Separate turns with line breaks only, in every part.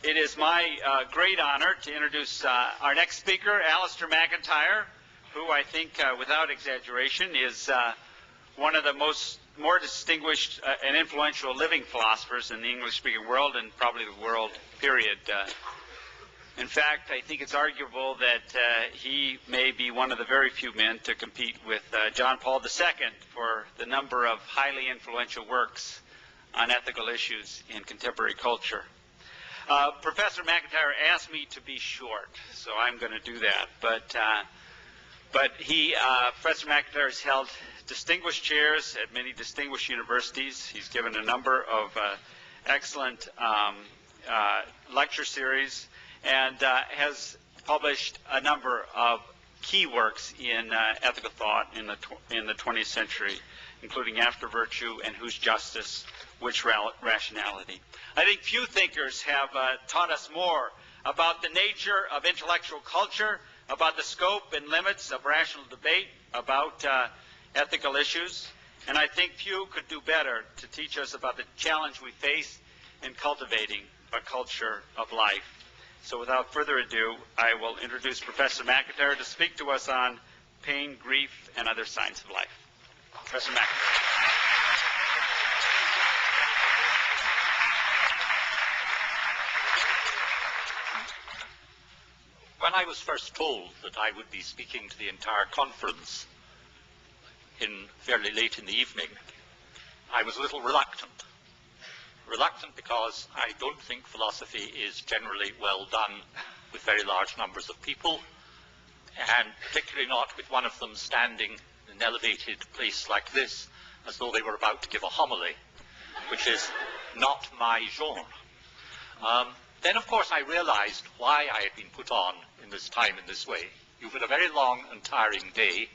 It is my great honor to introduce our next speaker, Alasdair MacIntyre, who I think, without exaggeration, is one of the more distinguished and influential living philosophers in the English-speaking world, and probably the world, period. In fact, I think it's arguable that he may be one of the very few men to compete with John Paul II for the number of highly influential works on ethical issues in contemporary culture. Professor MacIntyre asked me to be short, so I'm going to do that. But Professor MacIntyre has held distinguished chairs at many distinguished universities. He's given a number of excellent lecture series, and has published a number of key works in ethical thought in the 20th century, including After Virtue and Whose Justice, Which Rationality. I think few thinkers have taught us more about the nature of intellectual culture, about the scope and limits of rational debate, about ethical issues, and I think few could do better to teach us about the challenge we face in cultivating a culture of life. So without further ado, I will introduce Professor MacIntyre to speak to us on pain, grief, and other signs of life. Professor MacIntyre.
When I was first told that I would be speaking to the entire conference fairly late in the evening, I was a little reluctant. Reluctant because I don't think philosophy is generally well done with very large numbers of people, and particularly not with one of them standing in an elevated place like this as though they were about to give a homily, which is not my genre. Then, of course, I realized why I had been put on in this time in this way. You've had a very long and tiring day.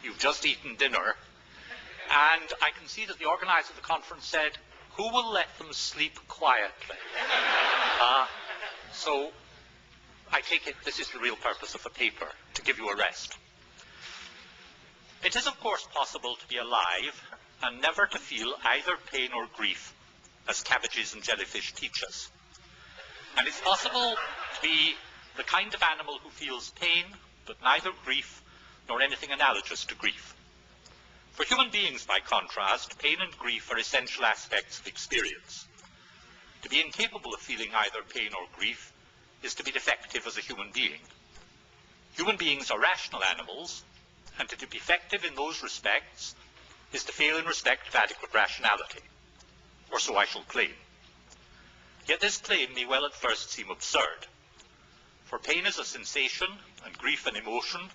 You've just eaten dinner. And I can see that the organizer of the conference said, "Who will let them sleep quietly?" So I take it this is the real purpose of the paper, to give you a rest. It is, of course, possible to be alive and never to feel either pain or grief, as cabbages and jellyfish teach us. And it's possible to be the kind of animal who feels pain, but neither grief nor anything analogous to grief. For human beings, by contrast, pain and grief are essential aspects of experience. To be incapable of feeling either pain or grief is to be defective as a human being. Human beings are rational animals, and to be effective in those respects is to fail in respect of adequate rationality, or so I shall claim. Yet this claim may well at first seem absurd, for pain is a sensation and grief an emotion,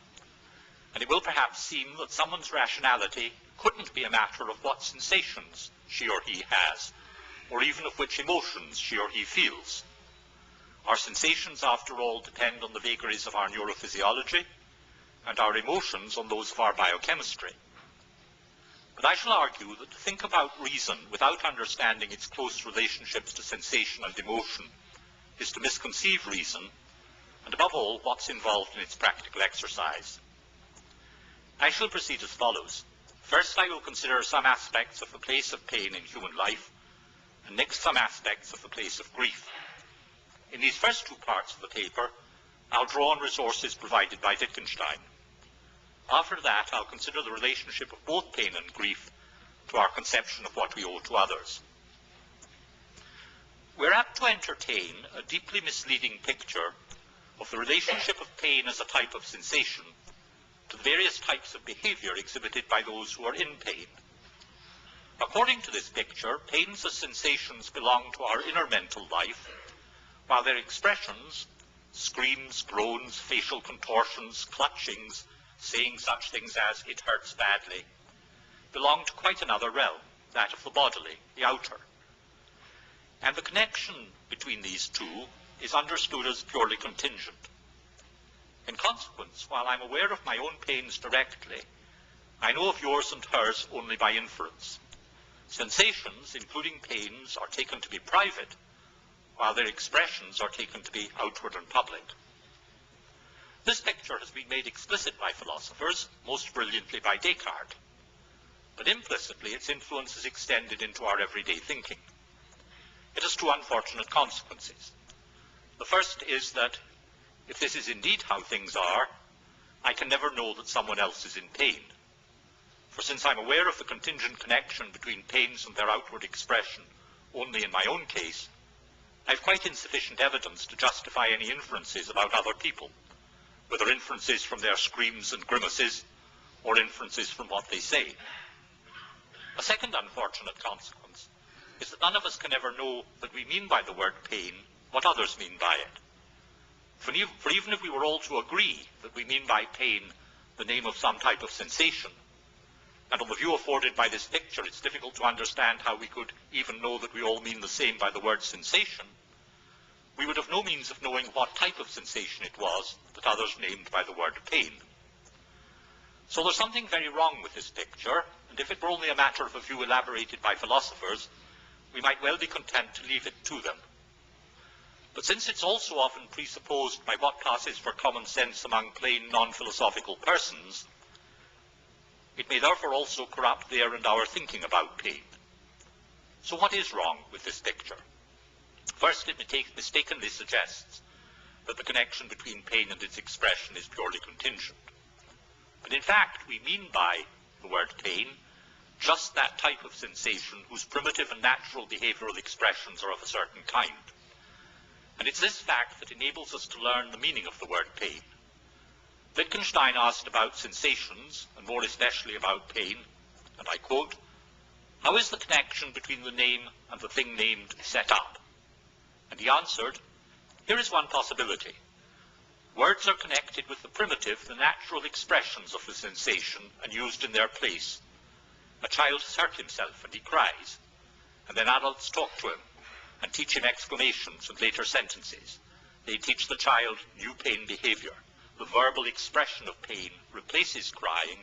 and it will perhaps seem that someone's rationality couldn't be a matter of what sensations she or he has, or even of which emotions she or he feels. Our sensations, after all, depend on the vagaries of our neurophysiology, and our emotions on those of our biochemistry. But I shall argue that to think about reason without understanding its close relationships to sensation and emotion is to misconceive reason, and above all, what's involved in its practical exercise. I shall proceed as follows. First, I will consider some aspects of the place of pain in human life, and next some aspects of the place of grief. In these first two parts of the paper, I'll draw on resources provided by Wittgenstein. After that, I'll consider the relationship of both pain and grief to our conception of what we owe to others. We're apt to entertain a deeply misleading picture of the relationship of pain as a type of sensation to the various types of behavior exhibited by those who are in pain. According to this picture, pains as sensations belong to our inner mental life, while their expressions, screams, groans, facial contortions, clutchings, saying such things as "it hurts badly," belong to quite another realm, that of the bodily, the outer. And the connection between these two is understood as purely contingent. In consequence, while I'm aware of my own pains directly, I know of yours and hers only by inference. Sensations, including pains, are taken to be private, while their expressions are taken to be outward and public. This picture has been made explicit by philosophers, most brilliantly by Descartes, but implicitly its influence is extended into our everyday thinking. It has two unfortunate consequences. The first is that if this is indeed how things are, I can never know that someone else is in pain. For since I'm aware of the contingent connection between pains and their outward expression only in my own case, I have quite insufficient evidence to justify any inferences about other people, whether inferences from their screams and grimaces or inferences from what they say. A second unfortunate consequence is that none of us can ever know that we mean by the word pain what others mean by it. For even if we were all to agree that we mean by pain the name of some type of sensation, and on the view afforded by this picture, it's difficult to understand how we could even know that we all mean the same by the word sensation, we would have no means of knowing what type of sensation it was that others named by the word pain. So there's something very wrong with this picture, and if it were only a matter of a view elaborated by philosophers, we might well be content to leave it to them. But since it's also often presupposed by what passes for common sense among plain non-philosophical persons, it may therefore also corrupt their and our thinking about pain. So what is wrong with this picture? First, it mistakenly suggests that the connection between pain and its expression is purely contingent. But in fact, we mean by the word pain just that type of sensation whose primitive and natural behavioral expressions are of a certain kind. And it's this fact that enables us to learn the meaning of the word pain. Wittgenstein asked about sensations, and more especially about pain, and I quote, "How is the connection between the name and the thing named set up?" And he answered, "Here is one possibility. Words are connected with the primitive, the natural expressions of the sensation and used in their place. A child has hurt himself and he cries, and then adults talk to him and teach him exclamations and later sentences. They teach the child new pain behavior. The verbal expression of pain replaces crying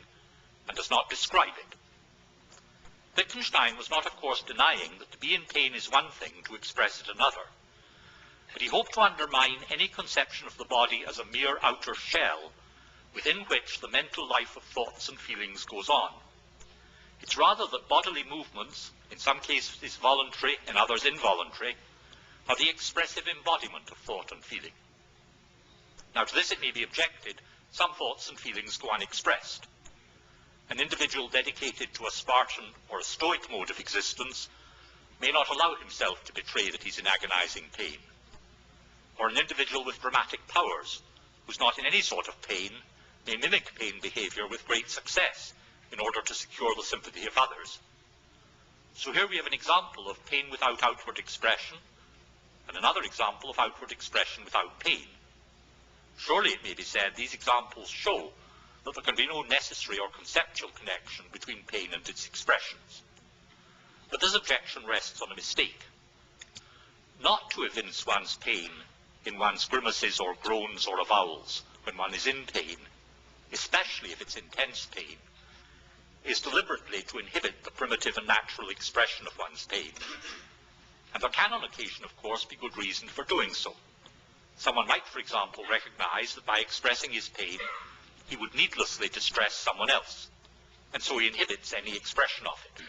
and does not describe it." Wittgenstein was not, of course, denying that to be in pain is one thing, to express it another. But he hoped to undermine any conception of the body as a mere outer shell within which the mental life of thoughts and feelings goes on. It's rather that bodily movements, in some cases voluntary, in others involuntary, are the expressive embodiment of thought and feeling. Now, to this it may be objected, some thoughts and feelings go unexpressed. An individual dedicated to a Spartan or a Stoic mode of existence may not allow himself to betray that he's in agonizing pain. Or an individual with dramatic powers, who's not in any sort of pain, may mimic pain behavior with great success in order to secure the sympathy of others. So here we have an example of pain without outward expression, and another example of outward expression without pain. Surely it may be said these examples show that there can be no necessary or conceptual connection between pain and its expressions. But this objection rests on a mistake. Not to evince one's pain in one's grimaces or groans or avowals when one is in pain, especially if it's intense pain, is deliberately to inhibit the primitive and natural expression of one's pain. And there can on occasion, of course, be good reason for doing so. Someone might, for example, recognize that by expressing his pain, he would needlessly distress someone else, and so he inhibits any expression of it.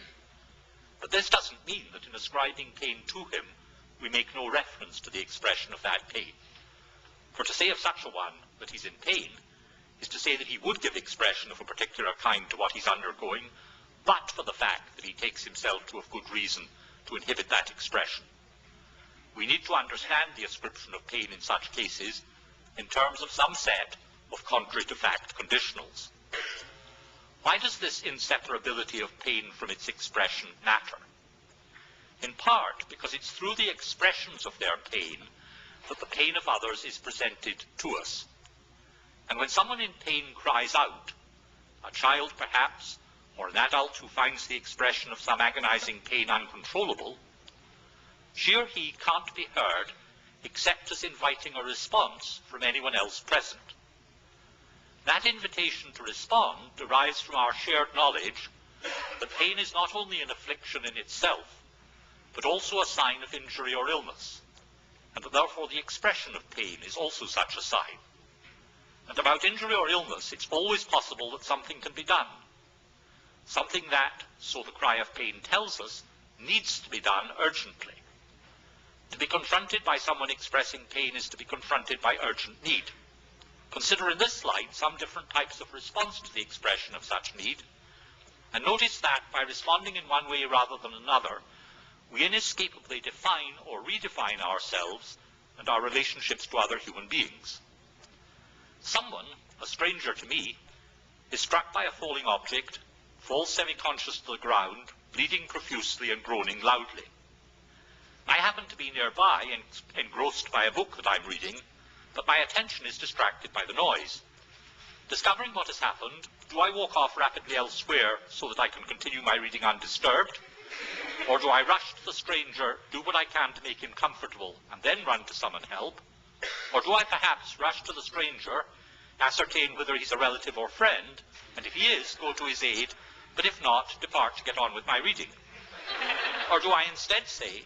But this doesn't mean that in ascribing pain to him, we make no reference to the expression of that pain. For to say of such a one that he's in pain is to say that he would give expression of a particular kind to what he's undergoing, but for the fact that he takes himself to have good reason to inhibit that expression. We need to understand the ascription of pain in such cases in terms of some set of contrary to fact conditionals. Why does this inseparability of pain from its expression matter? In part because it's through the expressions of their pain that the pain of others is presented to us. And when someone in pain cries out, a child perhaps, or an adult who finds the expression of some agonizing pain uncontrollable, she or he can't be heard except as inviting a response from anyone else present. That invitation to respond derives from our shared knowledge that pain is not only an affliction in itself, but also a sign of injury or illness, and that therefore the expression of pain is also such a sign. And about injury or illness, it's always possible that something can be done. Something that, so the cry of pain tells us, needs to be done urgently. To be confronted by someone expressing pain is to be confronted by urgent need. Consider in this slide some different types of response to the expression of such need, and notice that by responding in one way rather than another, we inescapably define or redefine ourselves and our relationships to other human beings. Someone, a stranger to me, is struck by a falling object, falls semi-conscious to the ground, bleeding profusely and groaning loudly. I happen to be nearby and engrossed by a book that I'm reading, but my attention is distracted by the noise. Discovering what has happened, do I walk off rapidly elsewhere so that I can continue my reading undisturbed? Or do I rush to the stranger, do what I can to make him comfortable, and then run to summon help? Or do I perhaps rush to the stranger, ascertain whether he's a relative or friend, and if he is, go to his aid, but if not, depart to get on with my reading? Or do I instead say,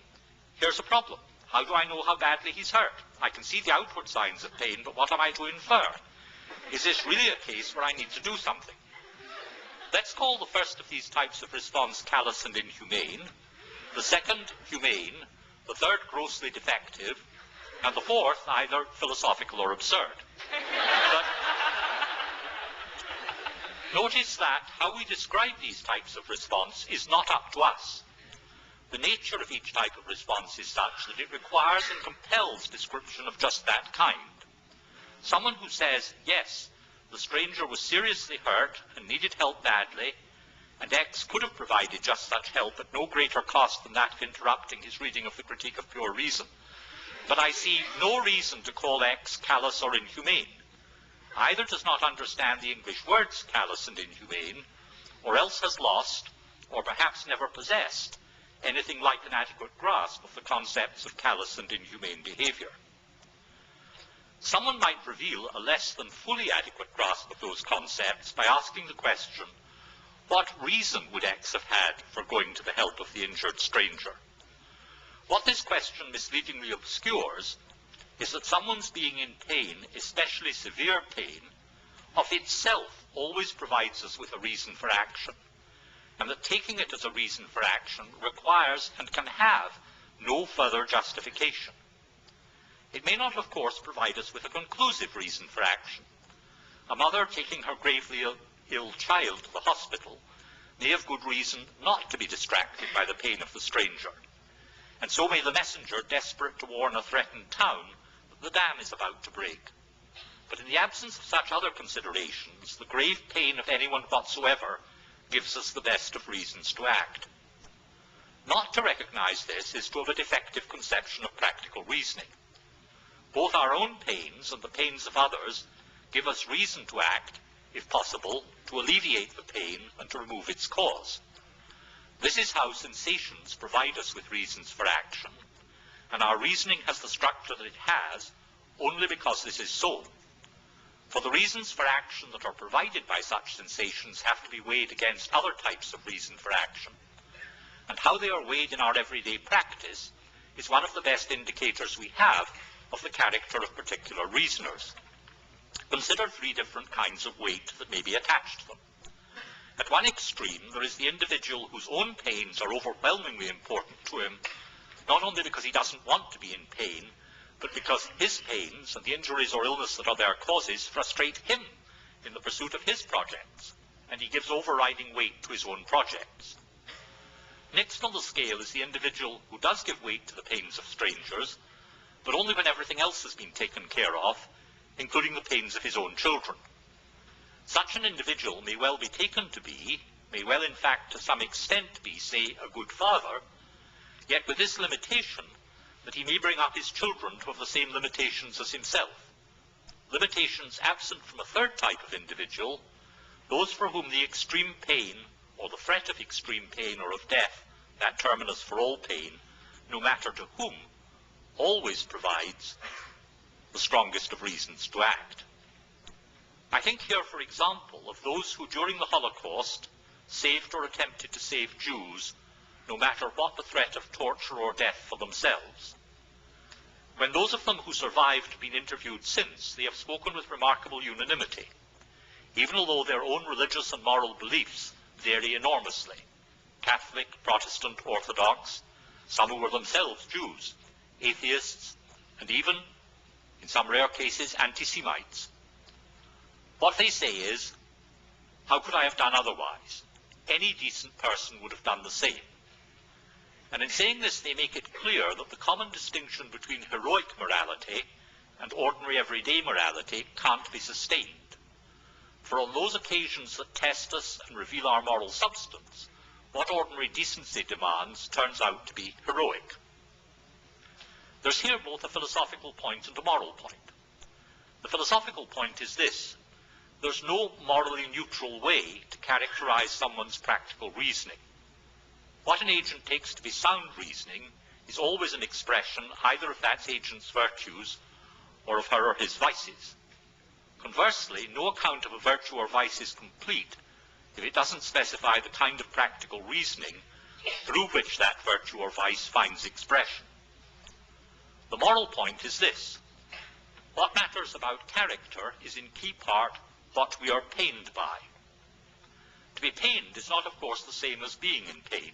here's a problem. How do I know how badly he's hurt? I can see the outward signs of pain, but what am I to infer? Is this really a case where I need to do something? Let's call the first of these types of response callous and inhumane, the second humane, the third grossly defective, and the fourth either philosophical or absurd. But notice that how we describe these types of response is not up to us. The nature of each type of response is such that it requires and compels description of just that kind. Someone who says, yes, the stranger was seriously hurt and needed help badly, and X could have provided just such help at no greater cost than that of interrupting his reading of the Critique of Pure Reason. But I see no reason to call X callous or inhumane. Either does not understand the English words callous and inhumane, or else has lost, or perhaps never possessed, anything like an adequate grasp of the concepts of callous and inhumane behavior. Someone might reveal a less than fully adequate grasp of those concepts by asking the question, what reason would X have had for going to the help of the injured stranger? What this question misleadingly obscures is that someone's being in pain, especially severe pain, of itself always provides us with a reason for action, and that taking it as a reason for action requires and can have no further justification. It may not, of course, provide us with a conclusive reason for action. A mother taking her gravely ill child to the hospital may have good reason not to be distracted by the pain of the stranger, and so may the messenger desperate to warn a threatened town that the dam is about to break. But in the absence of such other considerations, the grave pain of anyone whatsoever gives us the best of reasons to act. Not to recognize this is to have a defective conception of practical reasoning. Both our own pains and the pains of others give us reason to act, if possible, to alleviate the pain and to remove its cause. This is how sensations provide us with reasons for action, and our reasoning has the structure that it has only because this is so. For the reasons for action that are provided by such sensations have to be weighed against other types of reason for action. And how they are weighed in our everyday practice is one of the best indicators we have of the character of particular reasoners. Consider three different kinds of weight that may be attached to them. At one extreme, there is the individual whose own pains are overwhelmingly important to him, not only because he doesn't want to be in pain, but because his pains and the injuries or illness that are their causes frustrate him in the pursuit of his projects, and he gives overriding weight to his own projects. Next on the scale is the individual who does give weight to the pains of strangers, but only when everything else has been taken care of, including the pains of his own children. Such an individual may well be taken to be, may well in fact to some extent be, say, a good father, yet with this limitation that he may bring up his children to have the same limitations as himself. Limitations absent from a third type of individual, those for whom the extreme pain, or the threat of extreme pain or of death, that terminus for all pain, no matter to whom, always provides the strongest of reasons to act. I think here, for example, of those who during the Holocaust saved or attempted to save Jews, no matter what the threat of torture or death for themselves. When those of them who survived have been interviewed since, they have spoken with remarkable unanimity, even although their own religious and moral beliefs vary enormously. Catholic, Protestant, Orthodox, some who were themselves Jews, atheists, and even, in some rare cases, anti-Semites. What they say is, how could I have done otherwise? Any decent person would have done the same. And in saying this, they make it clear that the common distinction between heroic morality and ordinary everyday morality can't be sustained. For on those occasions that test us and reveal our moral substance, what ordinary decency demands turns out to be heroic. There's here both a philosophical point and a moral point. The philosophical point is this: there's no morally neutral way to characterize someone's practical reasoning. What an agent takes to be sound reasoning is always an expression either of that agent's virtues or of her or his vices. Conversely, no account of a virtue or vice is complete if it doesn't specify the kind of practical reasoning through which that virtue or vice finds expression. The moral point is this: what matters about character is in key part what we are pained by. To be pained is not, of course, the same as being in pain.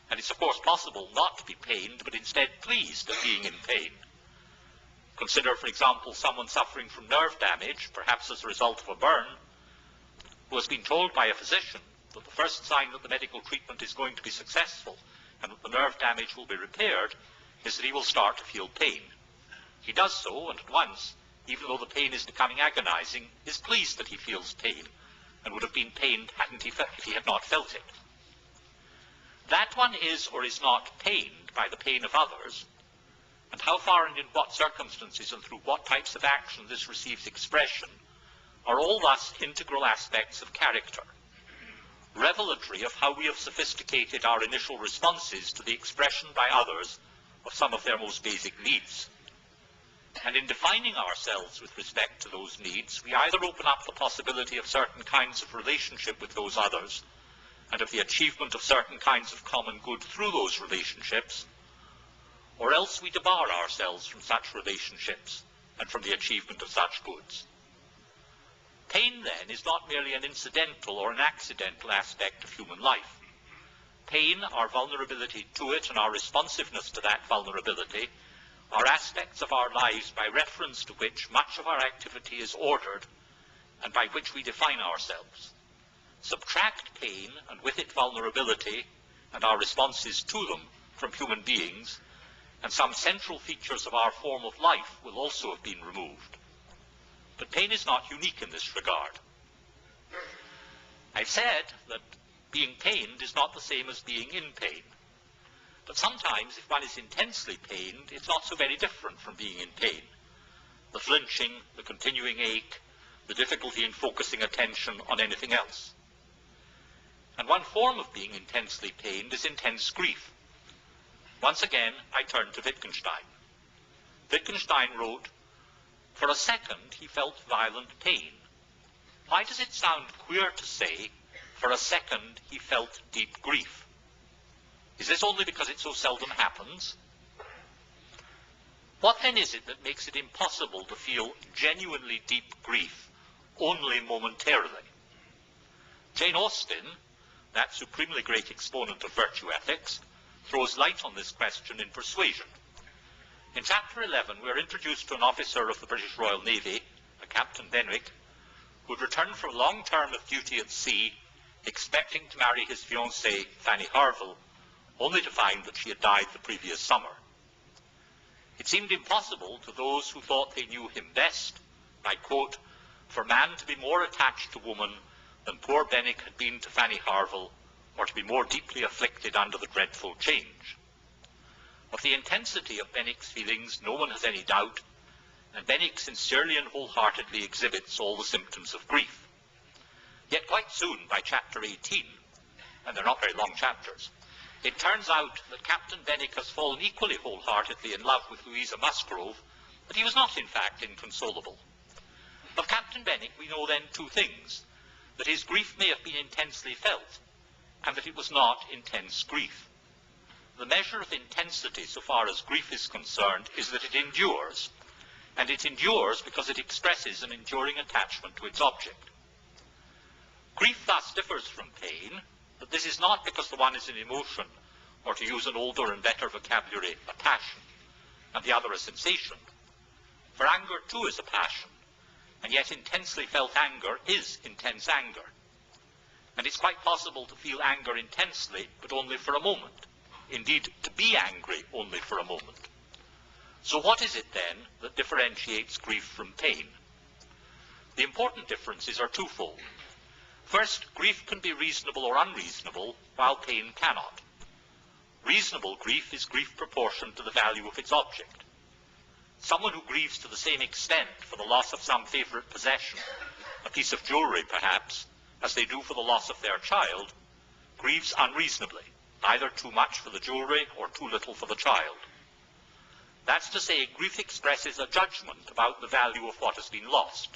And it's, of course, possible not to be pained, but instead pleased at being in pain. Consider, for example, someone suffering from nerve damage, perhaps as a result of a burn, who has been told by a physician that the first sign that the medical treatment is going to be successful and that the nerve damage will be repaired is that he will start to feel pain. He does so, and at once, even though the pain is becoming agonizing, is pleased that he feels pain, and would have been pained if he had not felt it. That one is or is not pained by the pain of others, and how far and in what circumstances and through what types of action this receives expression, are all thus integral aspects of character, revelatory of how we have sophisticated our initial responses to the expression by others of some of their most basic needs. And in defining ourselves with respect to those needs, we either open up the possibility of certain kinds of relationship with those others, and of the achievement of certain kinds of common good through those relationships, or else we debar ourselves from such relationships and from the achievement of such goods. Pain, then, is not merely an incidental or an accidental aspect of human life. Pain, our vulnerability to it, and our responsiveness to that vulnerability are aspects of our lives by reference to which much of our activity is ordered and by which we define ourselves. Subtract pain, and with it vulnerability, and our responses to them from human beings, and some central features of our form of life will also have been removed. But pain is not unique in this regard. I've said that being pained is not the same as being in pain. But sometimes, if one is intensely pained, it's not so very different from being in pain. The flinching, the continuing ache, the difficulty in focusing attention on anything else. And one form of being intensely pained is intense grief. Once again, I turn to Wittgenstein. Wittgenstein wrote, "For a second he felt violent pain." Why does it sound queer to say, "For a second he felt deep grief"? Is this only because it so seldom happens? What then is it that makes it impossible to feel genuinely deep grief only momentarily? Jane Austen, that supremely great exponent of virtue ethics, throws light on this question in Persuasion. In chapter 11, we are introduced to an officer of the British Royal Navy, a Captain Benwick, who had returned from a long term of duty at sea, expecting to marry his fiancée, Fanny Harville, only to find that she had died the previous summer. It seemed impossible to those who thought they knew him best, I quote, "for man to be more attached to woman than poor Benwick had been to Fanny Harville, or to be more deeply afflicted under the dreadful change." Of the intensity of Benwick's feelings no one has any doubt, and Benwick sincerely and wholeheartedly exhibits all the symptoms of grief. Yet quite soon, by chapter 18, and they're not very long chapters, it turns out that Captain Benwick has fallen equally wholeheartedly in love with Louisa Musgrove, but he was not in fact inconsolable. Of Captain Benwick we know then two things: that his grief may have been intensely felt, and that it was not intense grief. The measure of intensity, so far as grief is concerned, is that it endures, and it endures because it expresses an enduring attachment to its object. Grief thus differs from pain, but this is not because the one is an emotion, or to use an older and better vocabulary, a passion. and the other a sensation. For anger too is a passion, and yet intensely felt anger is intense anger. And it's quite possible to feel anger intensely, but only for a moment. Indeed, to be angry only for a moment. So what is it then that differentiates grief from pain? The important differences are twofold. First, grief can be reasonable or unreasonable, while pain cannot. Reasonable grief is grief proportioned to the value of its object. Someone who grieves to the same extent for the loss of some favorite possession, a piece of jewelry perhaps, as they do for the loss of their child, grieves unreasonably, either too much for the jewelry or too little for the child. That's to say, grief expresses a judgment about the value of what has been lost,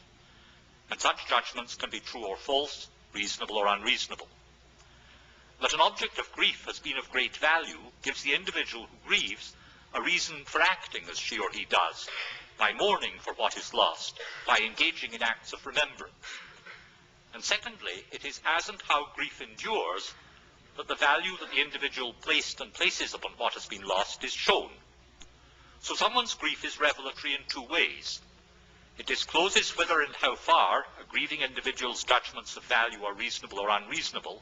and such judgments can be true or false, reasonable or unreasonable. That an object of grief has been of great value gives the individual who grieves a reason for acting as she or he does, by mourning for what is lost, by engaging in acts of remembrance. And secondly, it is as and how grief endures that the value that the individual placed and places upon what has been lost is shown. So someone's grief is revelatory in two ways. It discloses whether and how far a grieving individual's judgments of value are reasonable or unreasonable,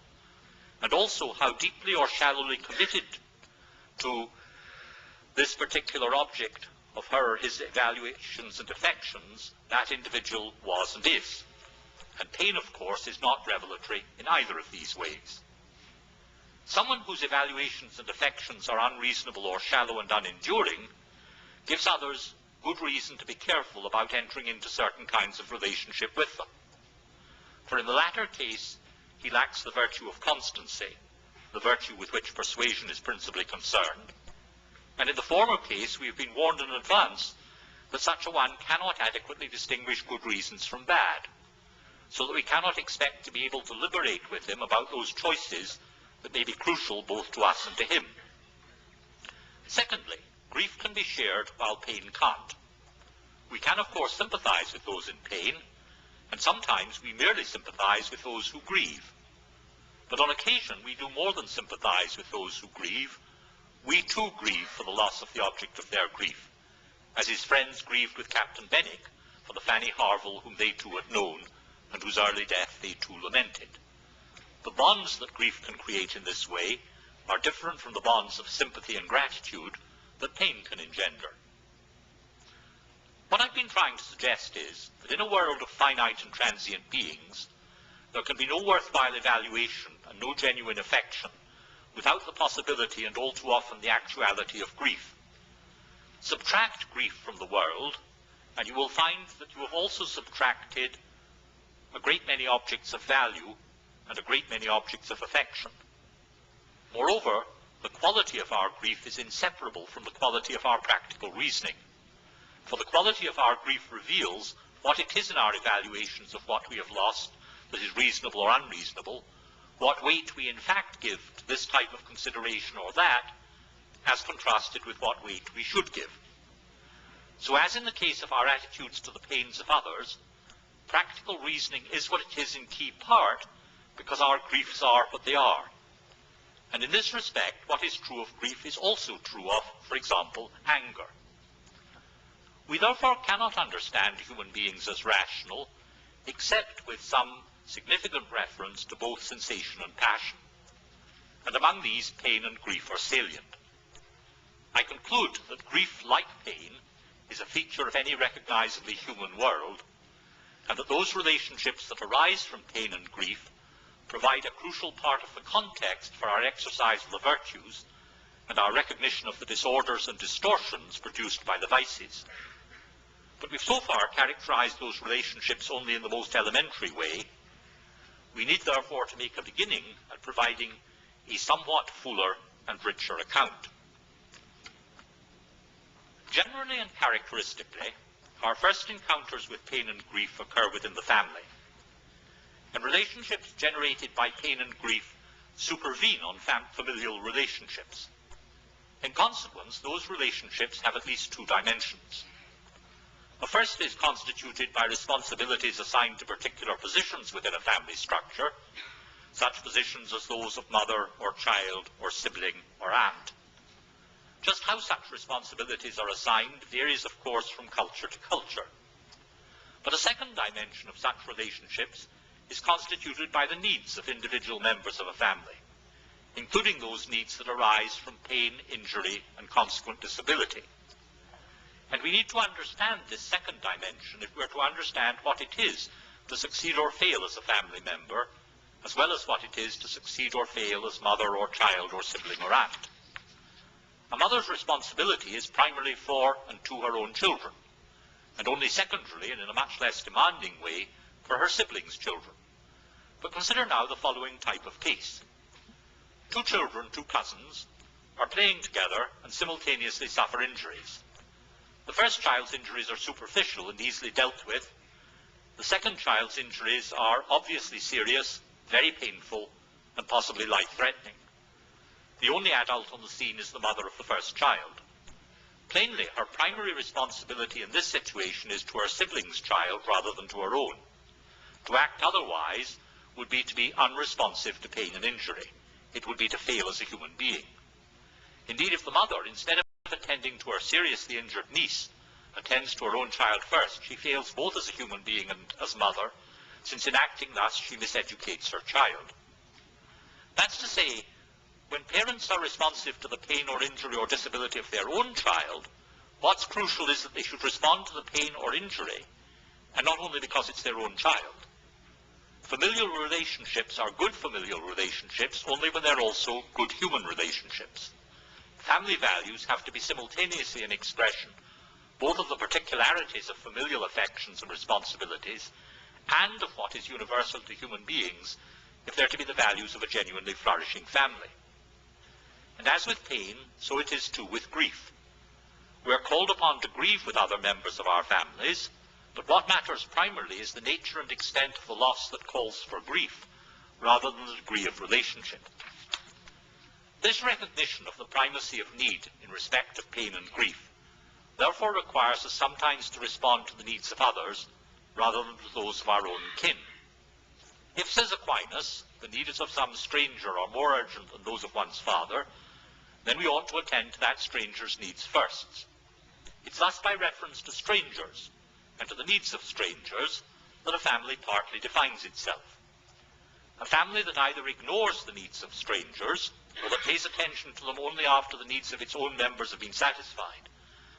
and also how deeply or shallowly committed to this particular object of her or his evaluations and affections that individual was and is. And pain, of course, is not revelatory in either of these ways. Someone whose evaluations and affections are unreasonable or shallow and unenduring gives others good reason to be careful about entering into certain kinds of relationship with them. For in the latter case, he lacks the virtue of constancy, the virtue with which persuasion is principally concerned. And in the former case, we have been warned in advance that such a one cannot adequately distinguish good reasons from bad, so that we cannot expect to be able to deliberate with him about those choices that may be crucial both to us and to him. Secondly, grief can be shared while pain can't. We can, of course, sympathize with those in pain, and sometimes we merely sympathize with those who grieve. But on occasion, we do more than sympathize with those who grieve. We too grieve for the loss of the object of their grief, as his friends grieved with Captain Benwick for the Fanny Harville whom they too had known, and whose early death they too lamented. The bonds that grief can create in this way are different from the bonds of sympathy and gratitude that pain can engender. What I've been trying to suggest is that in a world of finite and transient beings, there can be no worthwhile evaluation and no genuine affection without the possibility and all too often the actuality of grief. Subtract grief from the world, and you will find that you have also subtracted a great many objects of value and a great many objects of affection. Moreover, the quality of our grief is inseparable from the quality of our practical reasoning. For the quality of our grief reveals what it is in our evaluations of what we have lost that is reasonable or unreasonable, what weight we in fact give to this type of consideration or that, as contrasted with what weight we should give. So as in the case of our attitudes to the pains of others, practical reasoning is what it is in key part because our griefs are what they are. And in this respect, what is true of grief is also true of, for example, anger. We therefore cannot understand human beings as rational, except with some significant reference to both sensation and passion. And among these, pain and grief are salient. I conclude that grief, like pain, is a feature of any recognizably human world, and that those relationships that arise from pain and grief provide a crucial part of the context for our exercise of the virtues and our recognition of the disorders and distortions produced by the vices. But we've so far characterized those relationships only in the most elementary way. We need therefore to make a beginning at providing a somewhat fuller and richer account. Generally and characteristically, our first encounters with pain and grief occur within the family. And relationships generated by pain and grief supervene on familial relationships. In consequence, those relationships have at least two dimensions. The first is constituted by responsibilities assigned to particular positions within a family structure, such positions as those of mother or child or sibling or aunt. Just how such responsibilities are assigned varies, of course, from culture to culture. But a second dimension of such relationships is constituted by the needs of individual members of a family, including those needs that arise from pain, injury, and consequent disability. And we need to understand this second dimension if we're to understand what it is to succeed or fail as a family member, as well as what it is to succeed or fail as mother or child or sibling or aunt. A mother's responsibility is primarily for and to her own children, and only secondarily, and in a much less demanding way, for her siblings' children. But consider now the following type of case. Two children, two cousins, are playing together and simultaneously suffer injuries. The first child's injuries are superficial and easily dealt with. The second child's injuries are obviously serious, very painful, and possibly life-threatening. The only adult on the scene is the mother of the first child. Plainly, her primary responsibility in this situation is to her sibling's child rather than to her own. To act otherwise would be to be unresponsive to pain and injury. It would be to fail as a human being. Indeed, if the mother, instead of attending to her seriously injured niece, attends to her own child first, she fails both as a human being and as mother, since in acting thus she miseducates her child. That's to say, when parents are responsive to the pain or injury or disability of their own child, what's crucial is that they should respond to the pain or injury, and not only because it's their own child. Familial relationships are good familial relationships only when they're also good human relationships. Family values have to be simultaneously an expression both of the particularities of familial affections and responsibilities and of what is universal to human beings if they're to be the values of a genuinely flourishing family. And as with pain, so it is too with grief. We are called upon to grieve with other members of our families, but what matters primarily is the nature and extent of the loss that calls for grief, rather than the degree of relationship. This recognition of the primacy of need in respect of pain and grief therefore requires us sometimes to respond to the needs of others, rather than to those of our own kin. If, says Aquinas, the needs of some stranger are more urgent than those of one's father, then we ought to attend to that stranger's needs first. It's thus by reference to strangers and to the needs of strangers that a family partly defines itself. A family that either ignores the needs of strangers or that pays attention to them only after the needs of its own members have been satisfied,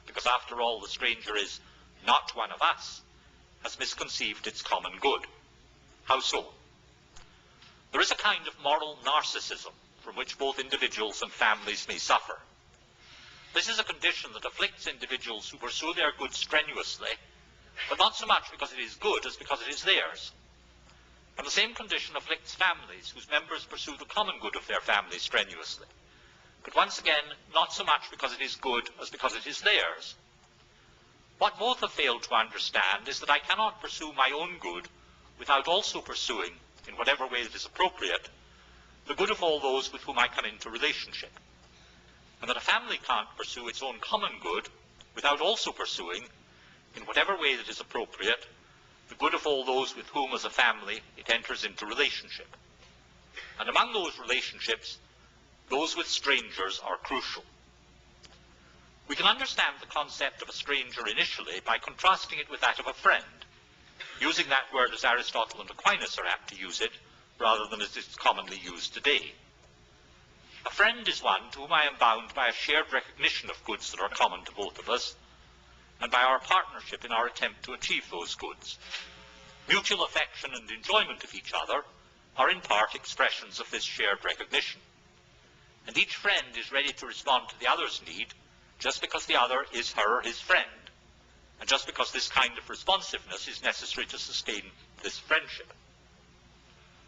because after all the stranger is not one of us, has misconceived its common good. How so? There is a kind of moral narcissism from which both individuals and families may suffer. This is a condition that afflicts individuals who pursue their good strenuously, but not so much because it is good as because it is theirs. And the same condition afflicts families whose members pursue the common good of their family strenuously, but once again, not so much because it is good as because it is theirs. What both have failed to understand is that I cannot pursue my own good without also pursuing, in whatever way that is appropriate, the good of all those with whom I come into relationship. And that a family can't pursue its own common good without also pursuing, in whatever way that is appropriate, the good of all those with whom as a family it enters into relationship. And among those relationships, those with strangers are crucial. We can understand the concept of a stranger initially by contrasting it with that of a friend, using that word as Aristotle and Aquinas are apt to use it, rather than as it's commonly used today. A friend is one to whom I am bound by a shared recognition of goods that are common to both of us, and by our partnership in our attempt to achieve those goods. Mutual affection and enjoyment of each other are in part expressions of this shared recognition. And each friend is ready to respond to the other's need just because the other is her or his friend, and just because this kind of responsiveness is necessary to sustain this friendship.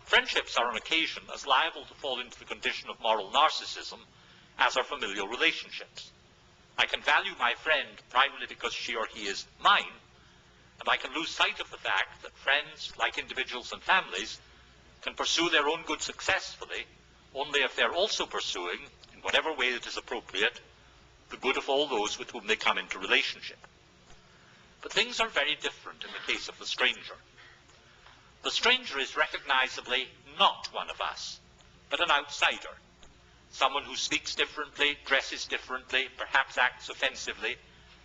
Friendships are on occasion as liable to fall into the condition of moral narcissism as are familial relationships. I can value my friend primarily because she or he is mine, and I can lose sight of the fact that friends, like individuals and families, can pursue their own good successfully only if they're also pursuing, in whatever way that is appropriate, the good of all those with whom they come into relationship. But things are very different in the case of the stranger. The stranger is recognizably not one of us, but an outsider, someone who speaks differently, dresses differently, perhaps acts offensively,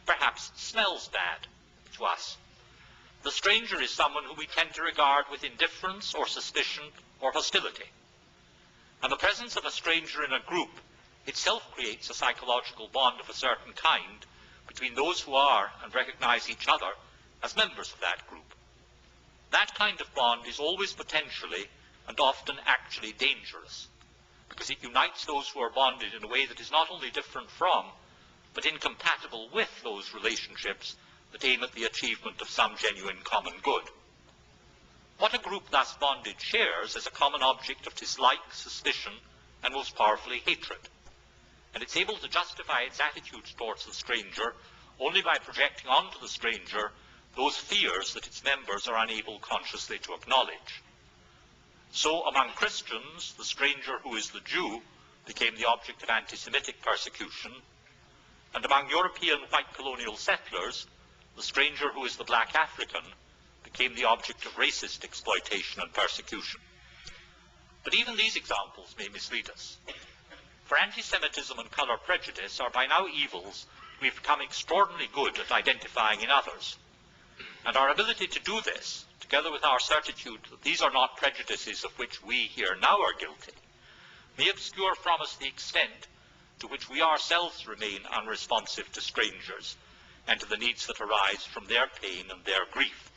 perhaps smells bad to us. The stranger is someone who we tend to regard with indifference or suspicion or hostility. And the presence of a stranger in a group itself creates a psychological bond of a certain kind between those who are and recognize each other as members of that group. That kind of bond is always potentially and often actually dangerous, because it unites those who are bonded in a way that is not only different from, but incompatible with those relationships that aim at the achievement of some genuine common good. What a group thus bonded shares is a common object of dislike, suspicion, and most powerfully hatred. And it's able to justify its attitudes towards the stranger only by projecting onto the stranger those fears that its members are unable consciously to acknowledge. So among Christians, the stranger who is the Jew became the object of anti-Semitic persecution, and among European white colonial settlers, the stranger who is the black African became the object of racist exploitation and persecution. But even these examples may mislead us. For anti-Semitism and color prejudice are by now evils we've become extraordinarily good at identifying in others. And our ability to do this, together with our certitude that these are not prejudices of which we here now are guilty, may obscure from us the extent to which we ourselves remain unresponsive to strangers and to the needs that arise from their pain and their grief.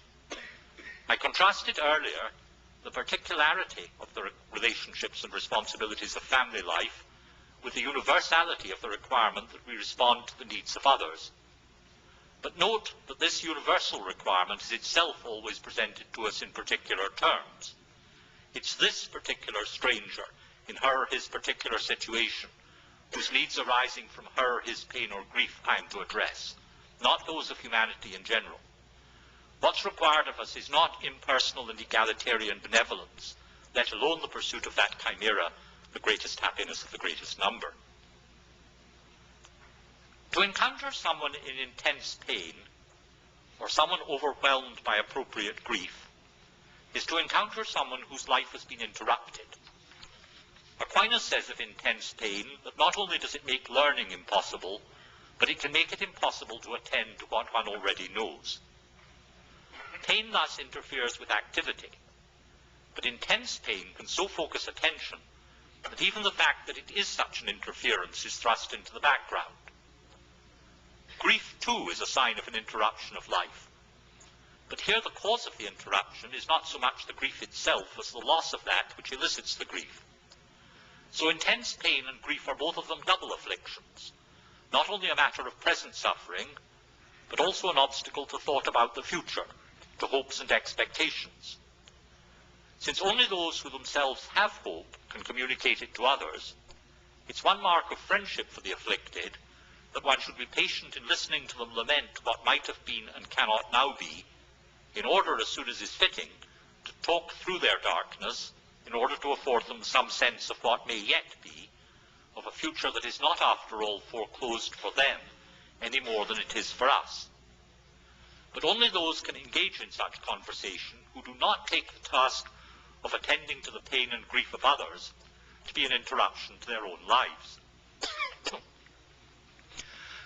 I contrasted earlier the particularity of the relationships and responsibilities of family life with the universality of the requirement that we respond to the needs of others. But note that this universal requirement is itself always presented to us in particular terms. It's this particular stranger, in her or his particular situation, whose needs arising from her or his pain or grief I am to address, not those of humanity in general. What's required of us is not impersonal and egalitarian benevolence, let alone the pursuit of that chimera, the greatest happiness of the greatest number. To encounter someone in intense pain, or someone overwhelmed by appropriate grief, is to encounter someone whose life has been interrupted. Aquinas says of intense pain that not only does it make learning impossible, but it can make it impossible to attend to what one already knows. Pain thus interferes with activity, but intense pain can so focus attention that even the fact that it is such an interference is thrust into the background. Grief, too, is a sign of an interruption of life. But here the cause of the interruption is not so much the grief itself as the loss of that which elicits the grief. So intense pain and grief are both of them double afflictions, not only a matter of present suffering, but also an obstacle to thought about the future, to hopes and expectations. Since only those who themselves have hope can communicate it to others, it's one mark of friendship for the afflicted that one should be patient in listening to them lament what might have been and cannot now be, in order, as soon as is fitting, to talk through their darkness, in order to afford them some sense of what may yet be, of a future that is not, after all, foreclosed for them any more than it is for us. But only those can engage in such conversation who do not take the task of attending to the pain and grief of others to be an interruption to their own lives.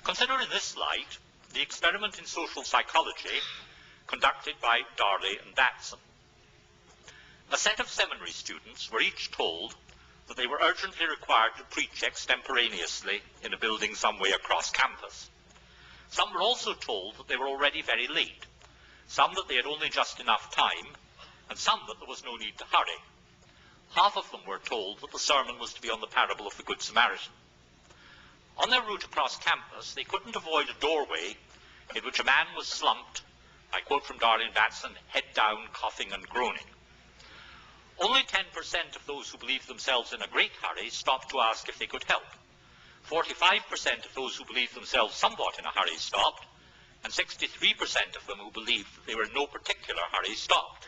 Consider in this light the experiment in social psychology conducted by Darley and Batson. A set of seminary students were each told that they were urgently required to preach extemporaneously in a building some way across campus. Some were also told that they were already very late, some that they had only just enough time, and some that there was no need to hurry. Half of them were told that the sermon was to be on the parable of the Good Samaritan. On their route across campus, they couldn't avoid a doorway in which a man was slumped, I quote from Darley and Batson, head down, coughing and groaning. Only 10% of those who believed themselves in a great hurry stopped to ask if they could help. 45% of those who believed themselves somewhat in a hurry stopped, and 63% of them who believed that they were in no particular hurry stopped.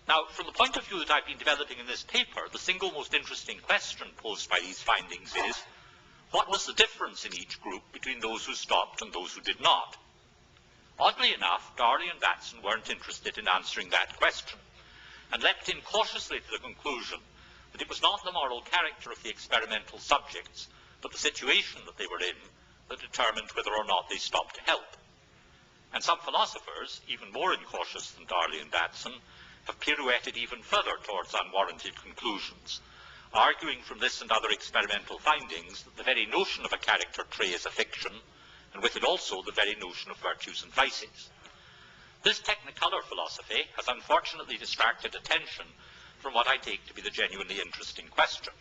Now, from the point of view that I've been developing in this paper, the single most interesting question posed by these findings is, what was the difference in each group between those who stopped and those who did not? Oddly enough, Darley and Batson weren't interested in answering that question, and leapt in cautiously to the conclusion that it was not the moral character of the experimental subjects, but the situation that they were in, that determined whether or not they stopped to help. And some philosophers, even more incautious than Darley and Batson, have pirouetted even further towards unwarranted conclusions, arguing from this and other experimental findings that the very notion of a character trait is a fiction, and with it also the very notion of virtues and vices. This technicolor philosophy has unfortunately distracted attention from what I take to be the genuinely interesting question.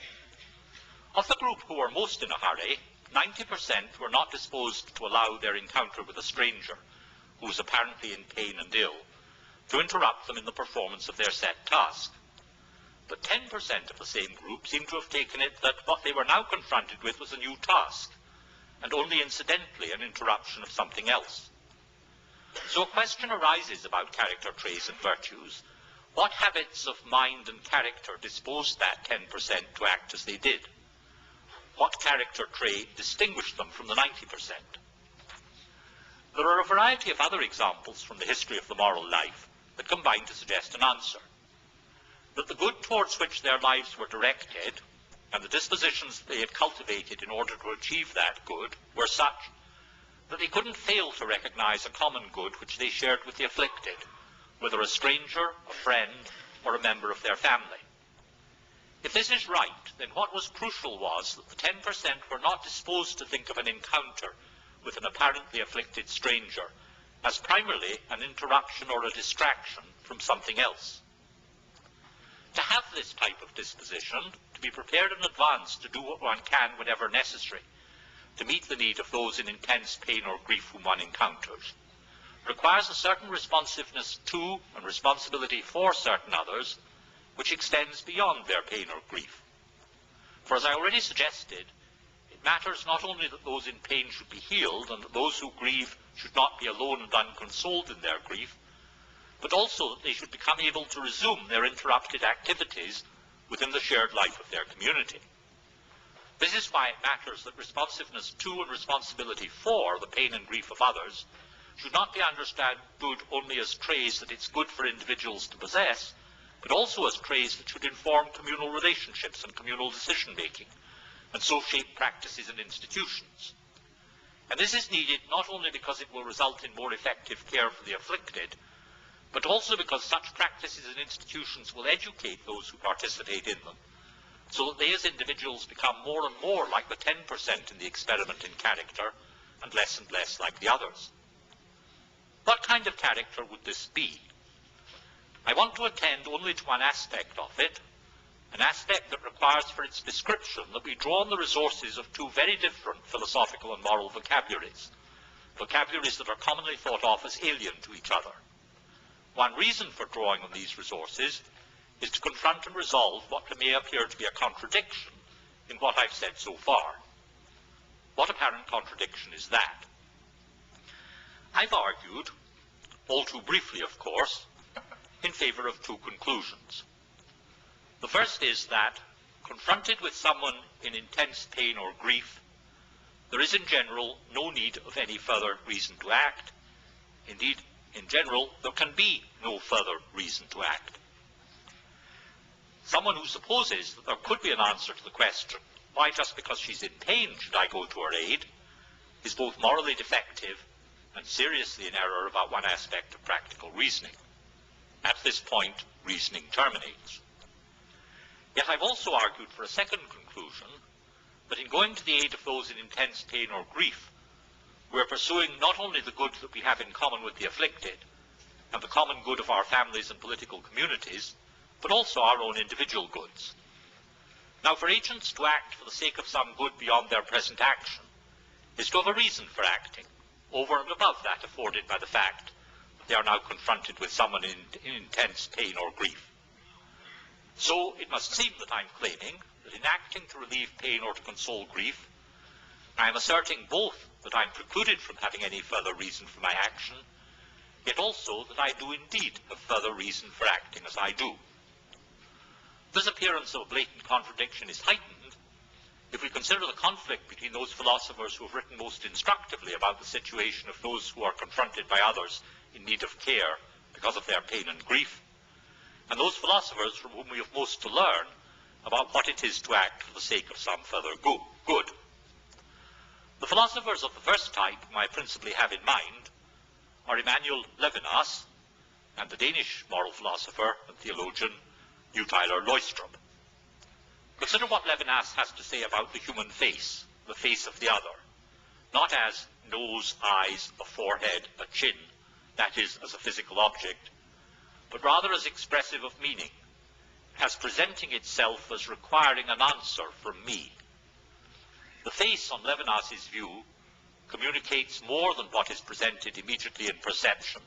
Of the group who were most in a hurry, 90% were not disposed to allow their encounter with a stranger, who was apparently in pain and ill, to interrupt them in the performance of their set task. But 10% of the same group seemed to have taken it that what they were now confronted with was a new task, and only incidentally an interruption of something else. So a question arises about character traits and virtues. What habits of mind and character disposed that 10% to act as they did? What character trait distinguished them from the 90%? There are a variety of other examples from the history of the moral life that combine to suggest an answer. That the good towards which their lives were directed, and the dispositions they had cultivated in order to achieve that good, were such that they couldn't fail to recognize a common good which they shared with the afflicted, whether a stranger, a friend, or a member of their family. If this is right, then what was crucial was that the 10% were not disposed to think of an encounter with an apparently afflicted stranger as primarily an interruption or a distraction from something else. To have this type of disposition, to be prepared in advance to do what one can whenever necessary, to meet the need of those in intense pain or grief whom one encounters, requires a certain responsiveness to and responsibility for certain others, which extends beyond their pain or grief. For as I already suggested, it matters not only that those in pain should be healed and that those who grieve should not be alone and unconsoled in their grief, but also that they should become able to resume their interrupted activities within the shared life of their community. This is why it matters that responsiveness to and responsibility for the pain and grief of others should not be understood only as traits that it's good for individuals to possess, but also as traits that should inform communal relationships and communal decision-making, and so shape practices and institutions. And this is needed not only because it will result in more effective care for the afflicted, but also because such practices and institutions will educate those who participate in them, so that they as individuals become more and more like the 10% in the experiment in character, and less like the others. What kind of character would this be? I want to attend only to one aspect of it, an aspect that requires for its description that we draw on the resources of two very different philosophical and moral vocabularies, vocabularies that are commonly thought of as alien to each other. One reason for drawing on these resources is to confront and resolve what may appear to be a contradiction in what I've said so far. What apparent contradiction is that? I've argued, all too briefly of course, in favor of two conclusions. The first is that, confronted with someone in intense pain or grief, there is in general no need of any further reason to act. Indeed, in general, there can be no further reason to act. Someone who supposes that there could be an answer to the question, why just because she's in pain should I go to her aid, is both morally defective and seriously in error about one aspect of practical reasoning. At this point, reasoning terminates. Yet I've also argued for a second conclusion, that in going to the aid of those in intense pain or grief, we're pursuing not only the good that we have in common with the afflicted, and the common good of our families and political communities, but also our own individual goods. Now, for agents to act for the sake of some good beyond their present action is to have a reason for acting, over and above that afforded by the fact that they are now confronted with someone in intense pain or grief. So it must seem that I'm claiming that in acting to relieve pain or to console grief, I am asserting both that I'm precluded from having any further reason for my action, yet also that I do indeed have further reason for acting as I do. This appearance of a blatant contradiction is heightened if we consider the conflict between those philosophers who have written most instructively about the situation of those who are confronted by others in need of care because of their pain and grief, and those philosophers from whom we have most to learn about what it is to act for the sake of some further good. The philosophers of the first type, whom I principally have in mind, are Emanuel Levinas and the Danish moral philosopher and theologian Tyler Løgstrup. Consider what Levinas has to say about the human face, the face of the other, not as nose, eyes, a forehead, a chin, that is, as a physical object, but rather as expressive of meaning, as presenting itself as requiring an answer from me. The face, on Levinas's view, communicates more than what is presented immediately in perception,